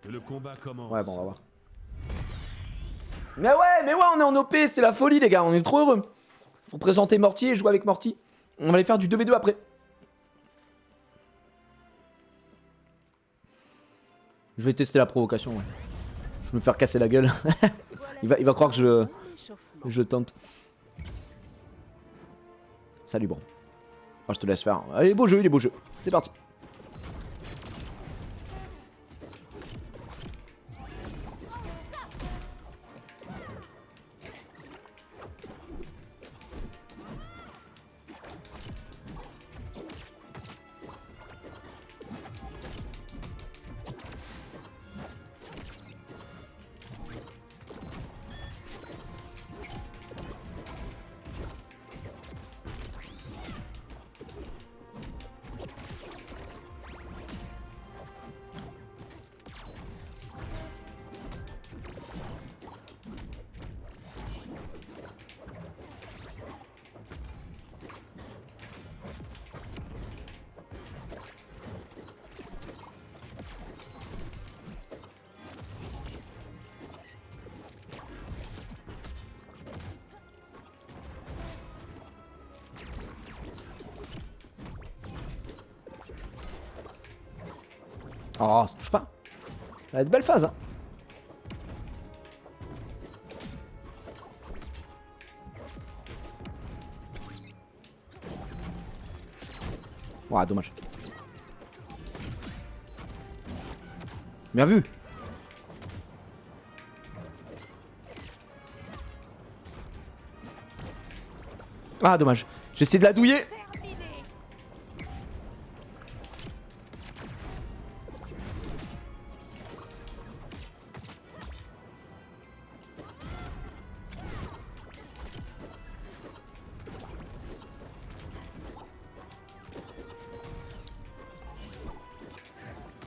Speaker 6: Que le combat commence.
Speaker 1: Ouais, bon, on va voir. Mais ouais, on est en OP, c'est la folie les gars, on est trop heureux. Faut présenter Morty et jouer avec Morty. On va aller faire du 2v2 après. Je vais tester la provocation, ouais. Je vais me faire casser la gueule. il va croire que je tente. Salut, bon. Ah, je te laisse faire. Allez, beau jeu, il est beau jeu. C'est parti. Oh, ça touche pas. Ça va être belle phase. Hein. Ouais, dommage. Bien vu. Ah, dommage. J'essaie de la douiller.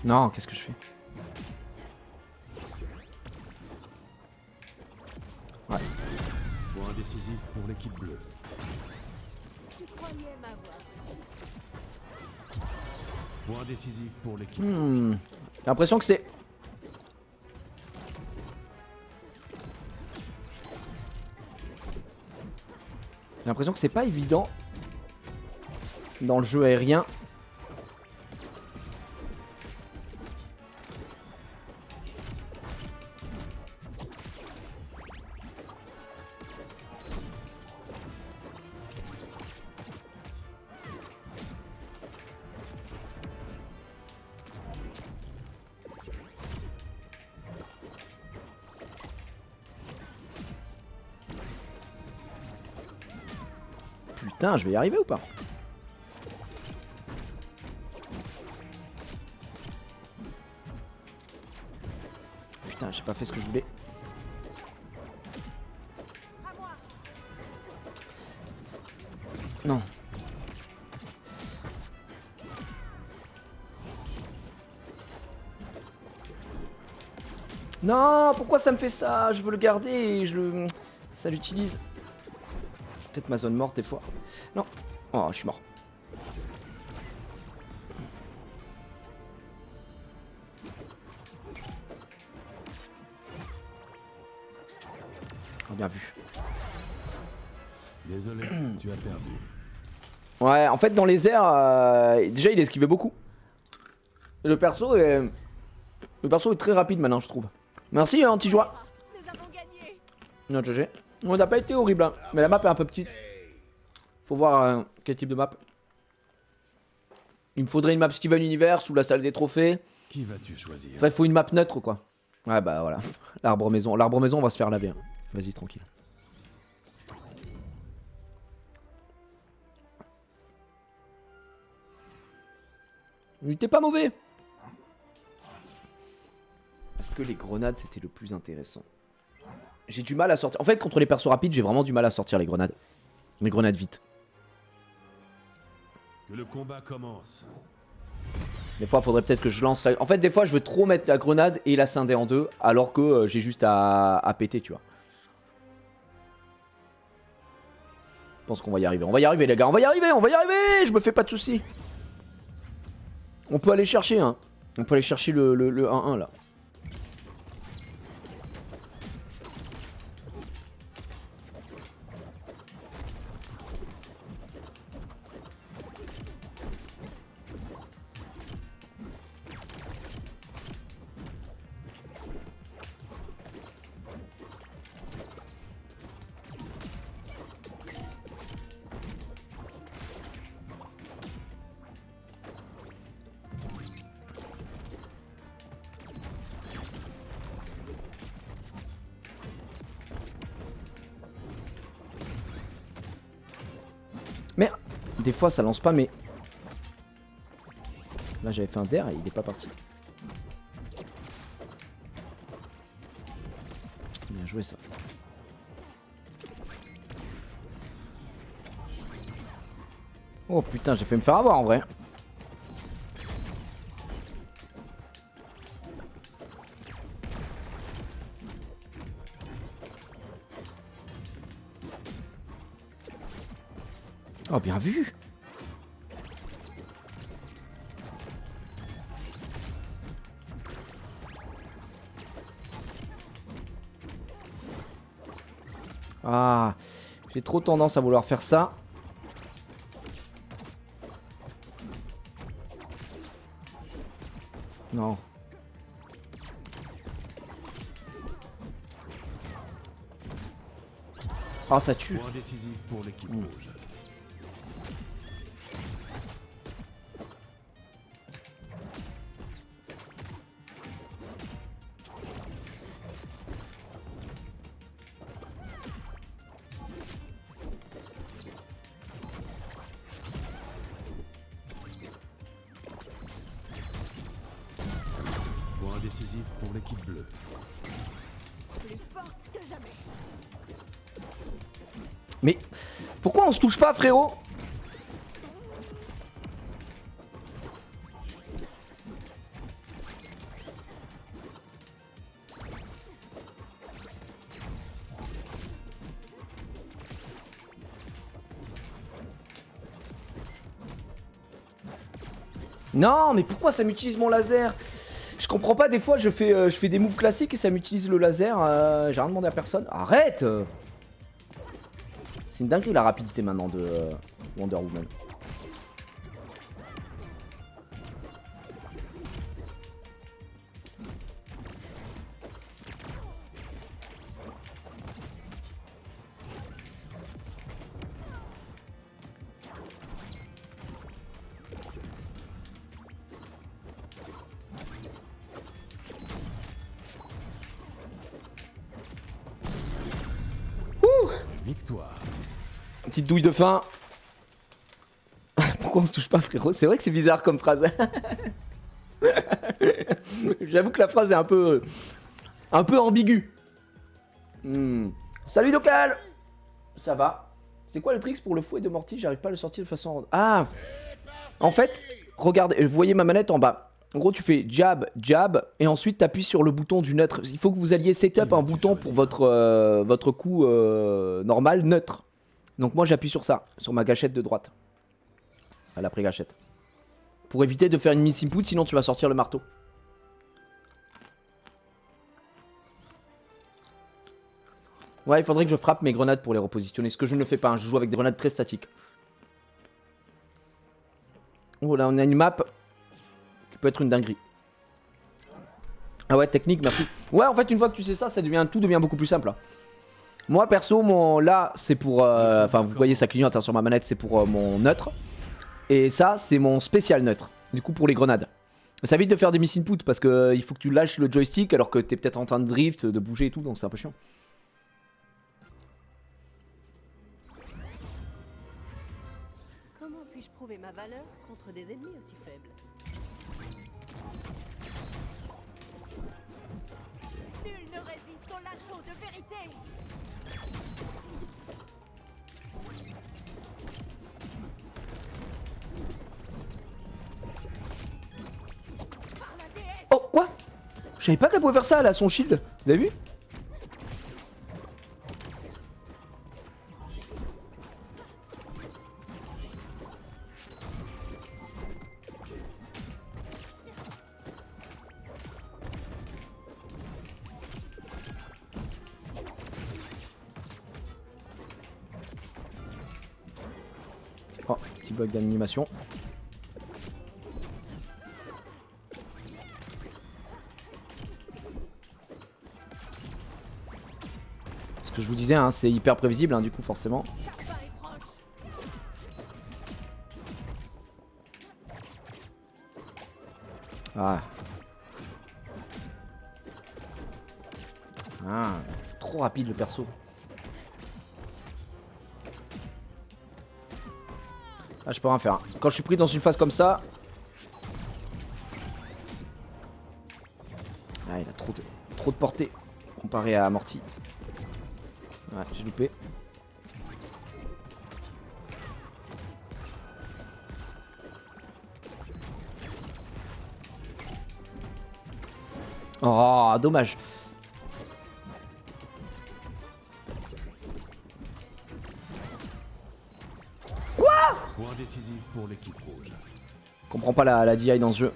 Speaker 1: Non, qu'est-ce que je fais? Ouais.
Speaker 6: Point décisif pour l'équipe bleue.
Speaker 3: m'avoir.
Speaker 6: Point décisif pour l'équipe.
Speaker 1: J'ai l'impression que c'est... J'ai l'impression que c'est pas évident dans le jeu aérien. Putain, je vais y arriver ou pas? Putain, j'ai pas fait ce que je voulais. Non. Non, pourquoi ça me fait ça? Je veux le garder et je le... Ça l'utilise. Peut-être ma zone morte des fois. Non. Oh, je suis mort. Oh, bien vu.
Speaker 6: Désolé, tu as perdu.
Speaker 1: Ouais, en fait, dans les airs, déjà, il esquivait beaucoup. Le perso est très rapide maintenant, je trouve. Merci, anti-joie.
Speaker 5: Nous avons gagné.
Speaker 1: Non, GG. On n'a pas été horrible, hein. Mais la map est un peu petite. Faut voir quel type de map. Il me faudrait une map Steven Universe ou la salle des trophées.
Speaker 6: Qui vas-tu choisir?
Speaker 1: Enfin, il faut une map neutre, quoi. Ouais, bah voilà. L'arbre maison. L'arbre maison, on va se faire laver. Hein. Vas-y, tranquille. Il était pas mauvais. Parce que les grenades, c'était le plus intéressant. J'ai du mal à sortir. En fait, contre les persos rapides, j'ai vraiment du mal à sortir les grenades. Les grenades vite.
Speaker 6: Que le combat commence.
Speaker 1: Des fois, il faudrait peut-être que je lance la... En fait, des fois, je veux trop mettre la grenade et la scinder en deux, alors que j'ai juste à péter, tu vois. Je pense qu'on va y arriver. On va y arriver, les gars. On va y arriver, on va y arriver. Je me fais pas de soucis. On peut aller chercher, hein. On peut aller chercher le 1-1, là. Merde. Des fois ça lance pas mais... Là j'avais fait un dair et il est pas parti. Bien joué ça. Oh putain, j'ai fait me faire avoir en vrai. Oh, bien vu. Ah, j'ai trop tendance à vouloir faire ça. Non. Ah, ça tue.
Speaker 6: Point décisif pour l'équipe rouge. Point décisif pour l'équipe bleue.
Speaker 5: Plus forte que jamais.
Speaker 1: Mais pourquoi on se touche pas, frérot? Non, mais pourquoi ça m'utilise mon laser? Je comprends pas, des fois je fais des moves classiques et ça m'utilise le laser. J'ai rien demandé à personne. Arrête. C'est une dinguerie la rapidité maintenant de Wonder Woman.
Speaker 6: Victoire.
Speaker 1: Petite douille de faim. Pourquoi on se touche pas, frérot? C'est vrai que c'est bizarre comme phrase. J'avoue que la phrase est un peu ambiguë. Salut Dokal. Ça va. C'est quoi le trick pour le fouet de Morty? J'arrive pas à le sortir de façon... Ah. En fait, regardez, vous voyez ma manette en bas. En gros, tu fais jab, jab, et ensuite tu appuies sur le bouton du neutre. Il faut que vous alliez setup un bouton pour votre coup normal, neutre. Donc moi j'appuie sur ça, sur ma gâchette de droite. À l'après-gâchette. Pour éviter de faire une miss input, sinon tu vas sortir le marteau. Ouais, il faudrait que je frappe mes grenades pour les repositionner. Ce que je ne fais pas, hein. Je joue avec des grenades très statiques. Oh là, on a une map qui peut être une dinguerie. Ah ouais, technique, merci. Ouais, en fait, une fois que tu sais ça, tout devient beaucoup plus simple. Là. Moi, perso, là, c'est pour... Enfin, vous voyez, ça clignote hein, sur ma manette, c'est pour mon neutre. Et ça, c'est mon spécial neutre. Du coup, pour les grenades. Ça évite de faire des miss input parce que il faut que tu lâches le joystick alors que t'es peut-être en train de drift, de bouger et tout, donc c'est un peu chiant.
Speaker 7: Comment puis-je prouver ma valeur contre des ennemis aussi faibles? Nul ne résiste au lasso de vérité.
Speaker 1: Oh, quoi? Je savais pas qu'elle pouvait faire ça, elle a son shield. Vous avez vu? Oh, petit bug d'animation. Ce que je vous disais, hein, c'est hyper prévisible, hein, du coup, forcément. Ah. Ah, trop rapide le perso. Ah, je peux rien faire. Quand je suis pris dans une phase comme ça... Ah, il a trop de portée comparé à Morty. Ouais, j'ai loupé. Oh, dommage.
Speaker 6: Point décisif pour l'équipe rouge.
Speaker 1: Je comprends pas la DI dans ce jeu.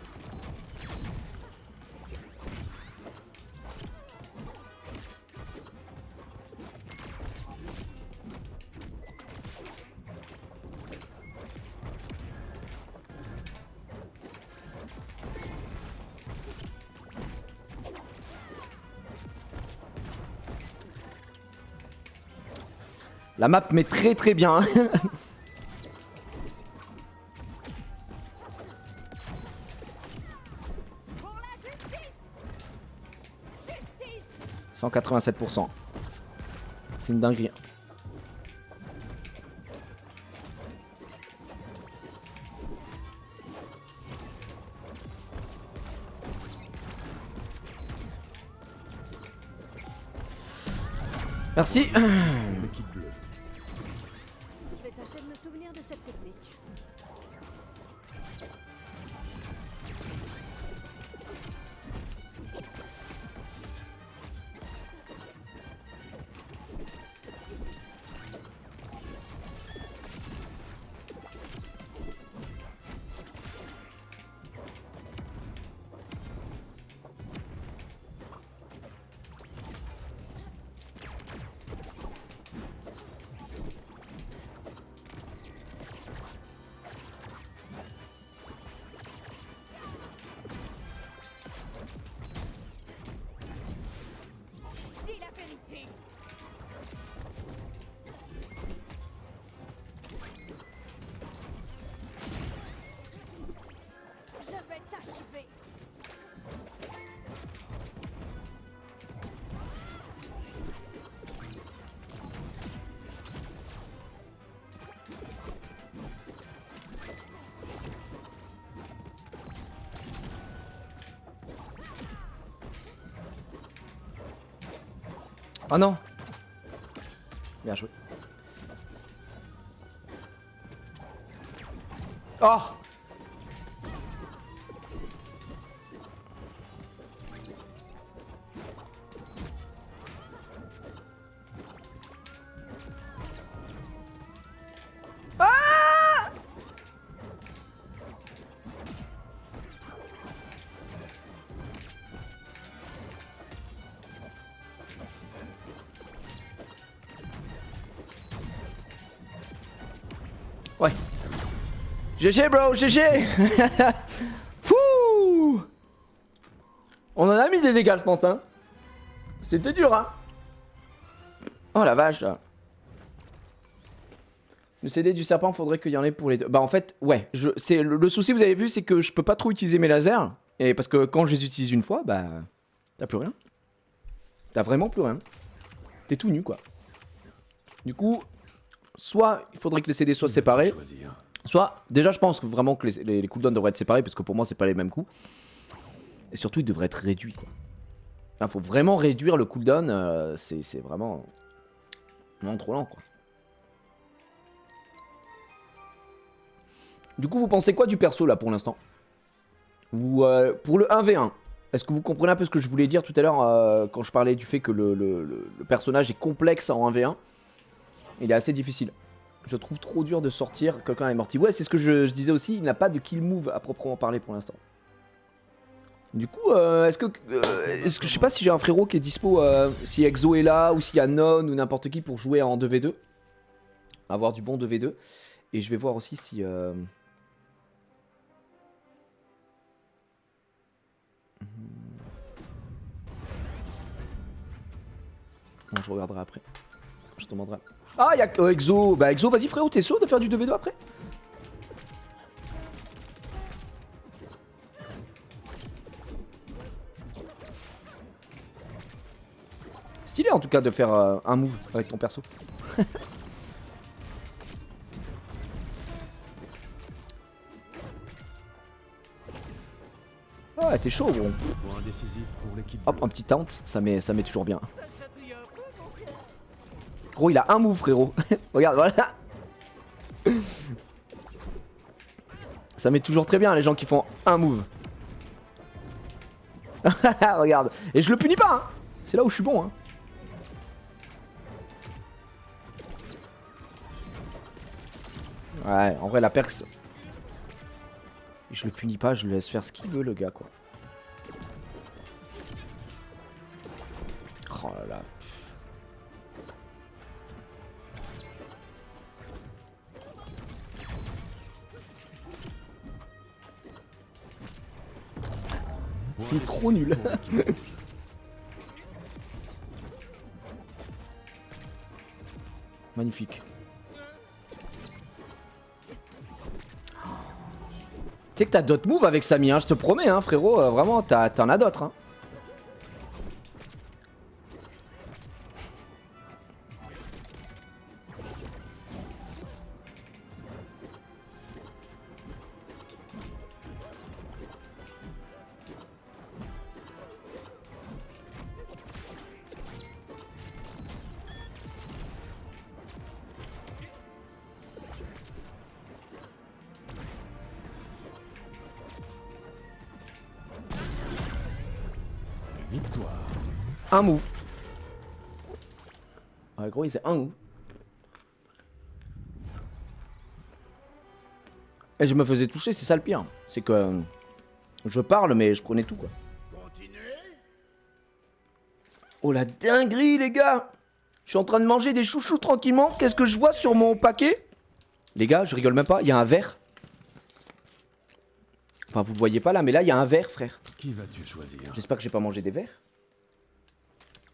Speaker 1: La map met très bien.
Speaker 7: Pour la justice. Justice.
Speaker 1: 187%. C'est une dinguerie. Merci.
Speaker 6: L'équipe bleue.
Speaker 7: Je vais tâcher de me souvenir de cette technique. achevé.
Speaker 1: Oh non. Bien joué. Oh. Ah. Ouais. GG bro, GG. Fouh. On en a mis des dégâts je pense hein. C'était dur hein. Oh la vache là. Le CD du serpent faudrait qu'il y en ait pour les deux. Bah en fait ouais, c'est le souci vous avez vu c'est que je peux pas trop utiliser mes lasers. Et parce que quand je les utilise une fois bah t'as plus rien. T'as vraiment plus rien. T'es tout nu quoi. Du coup soit il faudrait que les CD soient séparés. Soit, déjà je pense vraiment que les cooldowns devraient être séparés parce que pour moi c'est pas les mêmes coups. Et surtout ils devraient être réduits quoi. Là faut vraiment réduire le cooldown, c'est vraiment trop lent quoi. Du coup vous pensez quoi du perso là pour l'instant? Vous pour le 1v1, est-ce que vous comprenez un peu ce que je voulais dire tout à l'heure quand je parlais du fait que le personnage est complexe en 1v1? Il est assez difficile. Je trouve trop dur de sortir quelqu'un est morti. Ouais, c'est ce que je disais aussi, il n'a pas de kill move à proprement parler pour l'instant. Du coup, est-ce que je sais pas si j'ai un frérot qui est dispo, si Exo est là, ou s'il y a Non ou n'importe qui pour jouer en 2v2. Avoir du bon 2v2. Et je vais voir aussi si... Bon, je regarderai après. Je te demanderai. Ah, il y a Exo. Bah, Exo, vas-y, frérot, t'es sûr de faire du 2v2 après? Stylé en tout cas de faire un move avec ton perso. Ouais, t'es chaud, gros. Hop, un petit taunt, ça met toujours bien. Gros, il a un move, frérot. Regarde, voilà. Ça met toujours très bien les gens qui font un move. Regarde. Et je le punis pas, hein. C'est là où je suis bon, hein. Ouais, en vrai, la perks. Je le punis pas, je le laisse faire ce qu'il veut, le gars, quoi. Oh là là. Il est trop nul. Magnifique. Tu sais que t'as d'autres moves avec Samy, hein, je te promets, hein, frérot, vraiment, t'en as d'autres. Hein.
Speaker 6: Victoire.
Speaker 1: Un move. Ouais, gros, il c'est un move. Et je me faisais toucher, c'est ça le pire. C'est que je parle, mais je prenais tout, quoi. Oh la dinguerie, les gars! Je suis en train de manger des chouchous tranquillement. Qu'est-ce que je vois sur mon paquet? Les gars, je rigole même pas, il y a un verre. Enfin, vous le voyez pas là, mais là, il y a un verre, frère.
Speaker 6: Qui vas-tu choisir?
Speaker 1: J'espère que j'ai pas mangé des verres.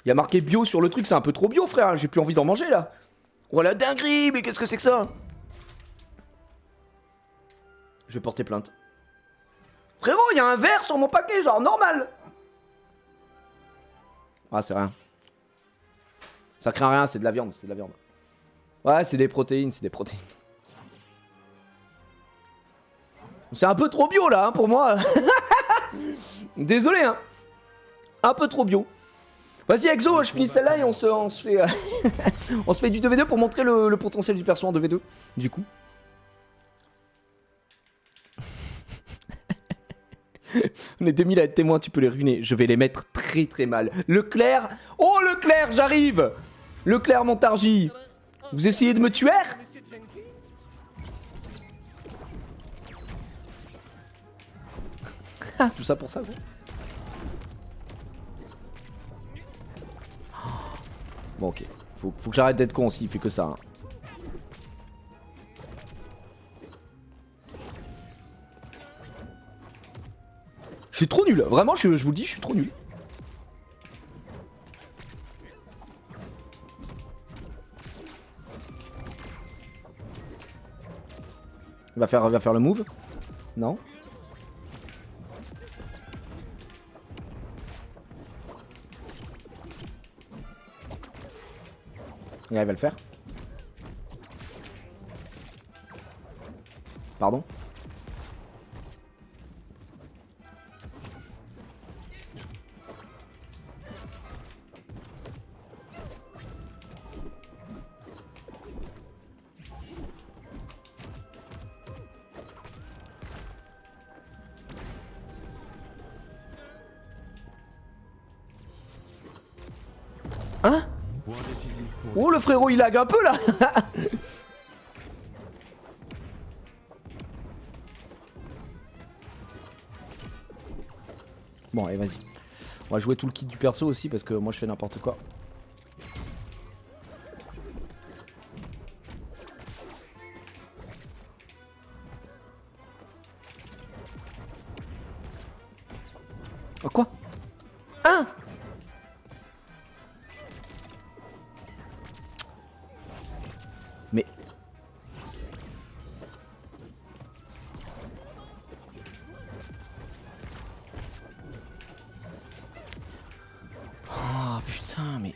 Speaker 1: Il y a marqué bio sur le truc, c'est un peu trop bio, frère. J'ai plus envie d'en manger, là. Oh la dinguerie, mais qu'est-ce que c'est que ça? Je vais porter plainte. Frérot, il y a un verre sur mon paquet, genre normal. Ah, c'est rien. Ça craint rien, c'est de la viande, c'est de la viande. Ouais, c'est des protéines, c'est des protéines. C'est un peu trop bio là, hein, pour moi. Désolé, hein. Un peu trop bio. Vas-y, Exo, je finis celle-là et on se fait, on se fait du 2v2 pour montrer le potentiel du perso en 2v2. Du coup. On est 2000 à être témoins, tu peux les ruiner. Je vais les mettre très très mal. Leclerc. Oh, Leclerc, j'arrive. Leclerc Montargis. Vous essayez de me tuer? Tout ça pour ça, gros. Bon, ok. Faut que j'arrête d'être con s'il fait que ça. Hein. Je suis trop nul. Vraiment, je vous le dis, je suis trop nul. Il va faire le move. Non. Il va le faire. Pardon. Hein? Oh, le frérot il lag un peu là. Bon allez vas-y. On va jouer tout le kit du perso aussi parce que moi je fais n'importe quoi. Oh, quoi? Hein? Mais... Oh putain, mais...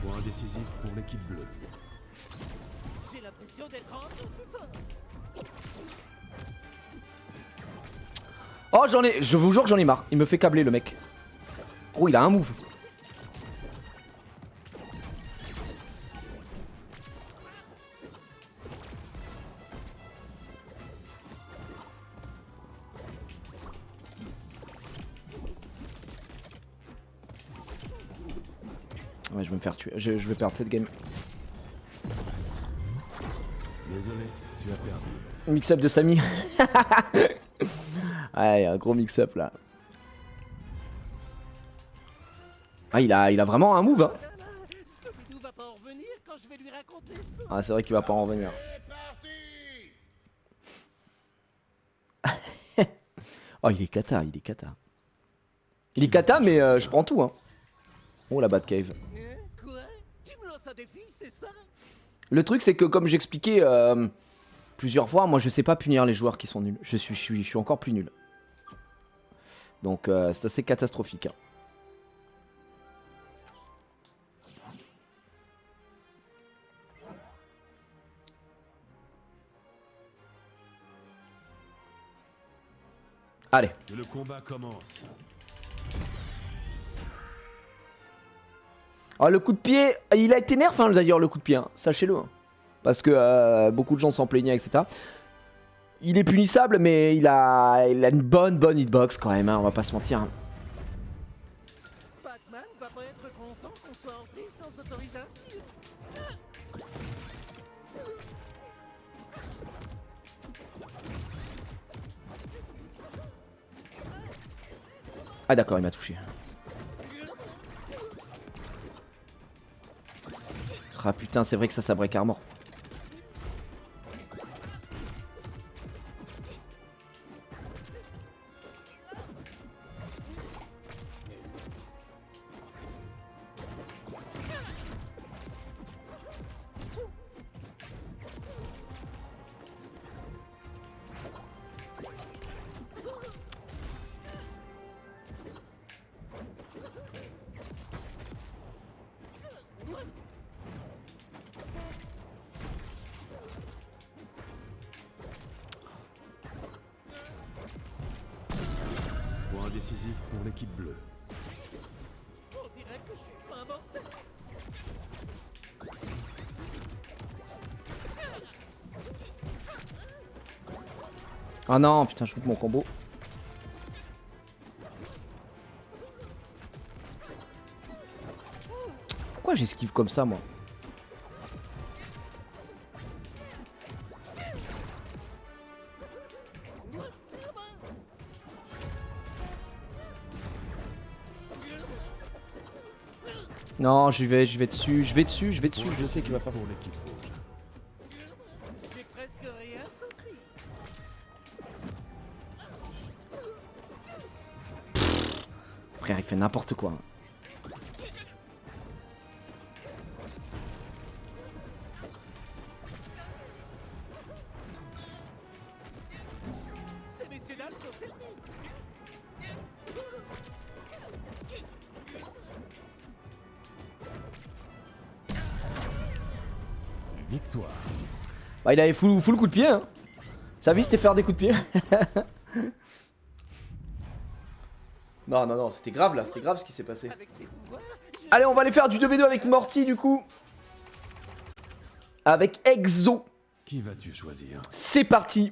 Speaker 6: Point décisif pour l'équipe bleue.
Speaker 7: J'ai l'impression d'être en
Speaker 1: Oh j'en ai... Je vous jure que j'en ai marre. Il me fait câbler le mec. Oh il a un move. Ouais je vais me faire tuer. Je vais perdre cette game.
Speaker 6: Désolé, tu as perdu.
Speaker 1: Mix-up de Samy. Ouais, un gros mix-up là. Ah, il a vraiment un move, hein.
Speaker 7: Scooby-Doo va pas en revenir quand je vais lui raconter ça.
Speaker 1: Ah, c'est vrai qu'il va pas en revenir. Oh, il est kata, il est kata. Il est kata, mais je prends tout, hein. Oh, la Batcave.
Speaker 7: Quoi? Tu me lances un défi, c'est ça?
Speaker 1: Le truc, c'est que comme j'expliquais plusieurs fois, moi je sais pas punir les joueurs qui sont nuls. Je suis encore plus nul. Donc c'est assez catastrophique. Hein. Allez.
Speaker 6: Que le combat commence.
Speaker 1: Oh, le coup de pied, il a été nerf hein, d'ailleurs le coup de pied, hein, sachez-le. Hein. Parce que beaucoup de gens s'en plaignaient, etc. Il est punissable, mais il a une bonne hitbox quand même, hein, on va pas se mentir. Hein.
Speaker 7: Batman va pas être content qu'on soit entré sans autorisation.
Speaker 1: Ah d'accord, il m'a touché. Ah putain, c'est vrai que ça break armor.
Speaker 6: Point décisif pour l'équipe bleue.
Speaker 1: Ah non, putain, je loupe mon combo. Pourquoi j'esquive comme ça, moi? Non, je vais dessus, je sais qu'il va faire ça.
Speaker 6: Pour l'équipe rouge.
Speaker 1: Frère, il fait n'importe quoi.
Speaker 6: Victoire.
Speaker 1: Bah, il avait full coup de pied, hein. Sa vie, c'était faire des coups de pied. Non, c'était grave là, c'était grave ce qui s'est passé. Allez, on va aller faire du 2v2 avec Morty du coup. Avec Exo.
Speaker 6: Qui vas-tu choisir?
Speaker 1: C'est parti.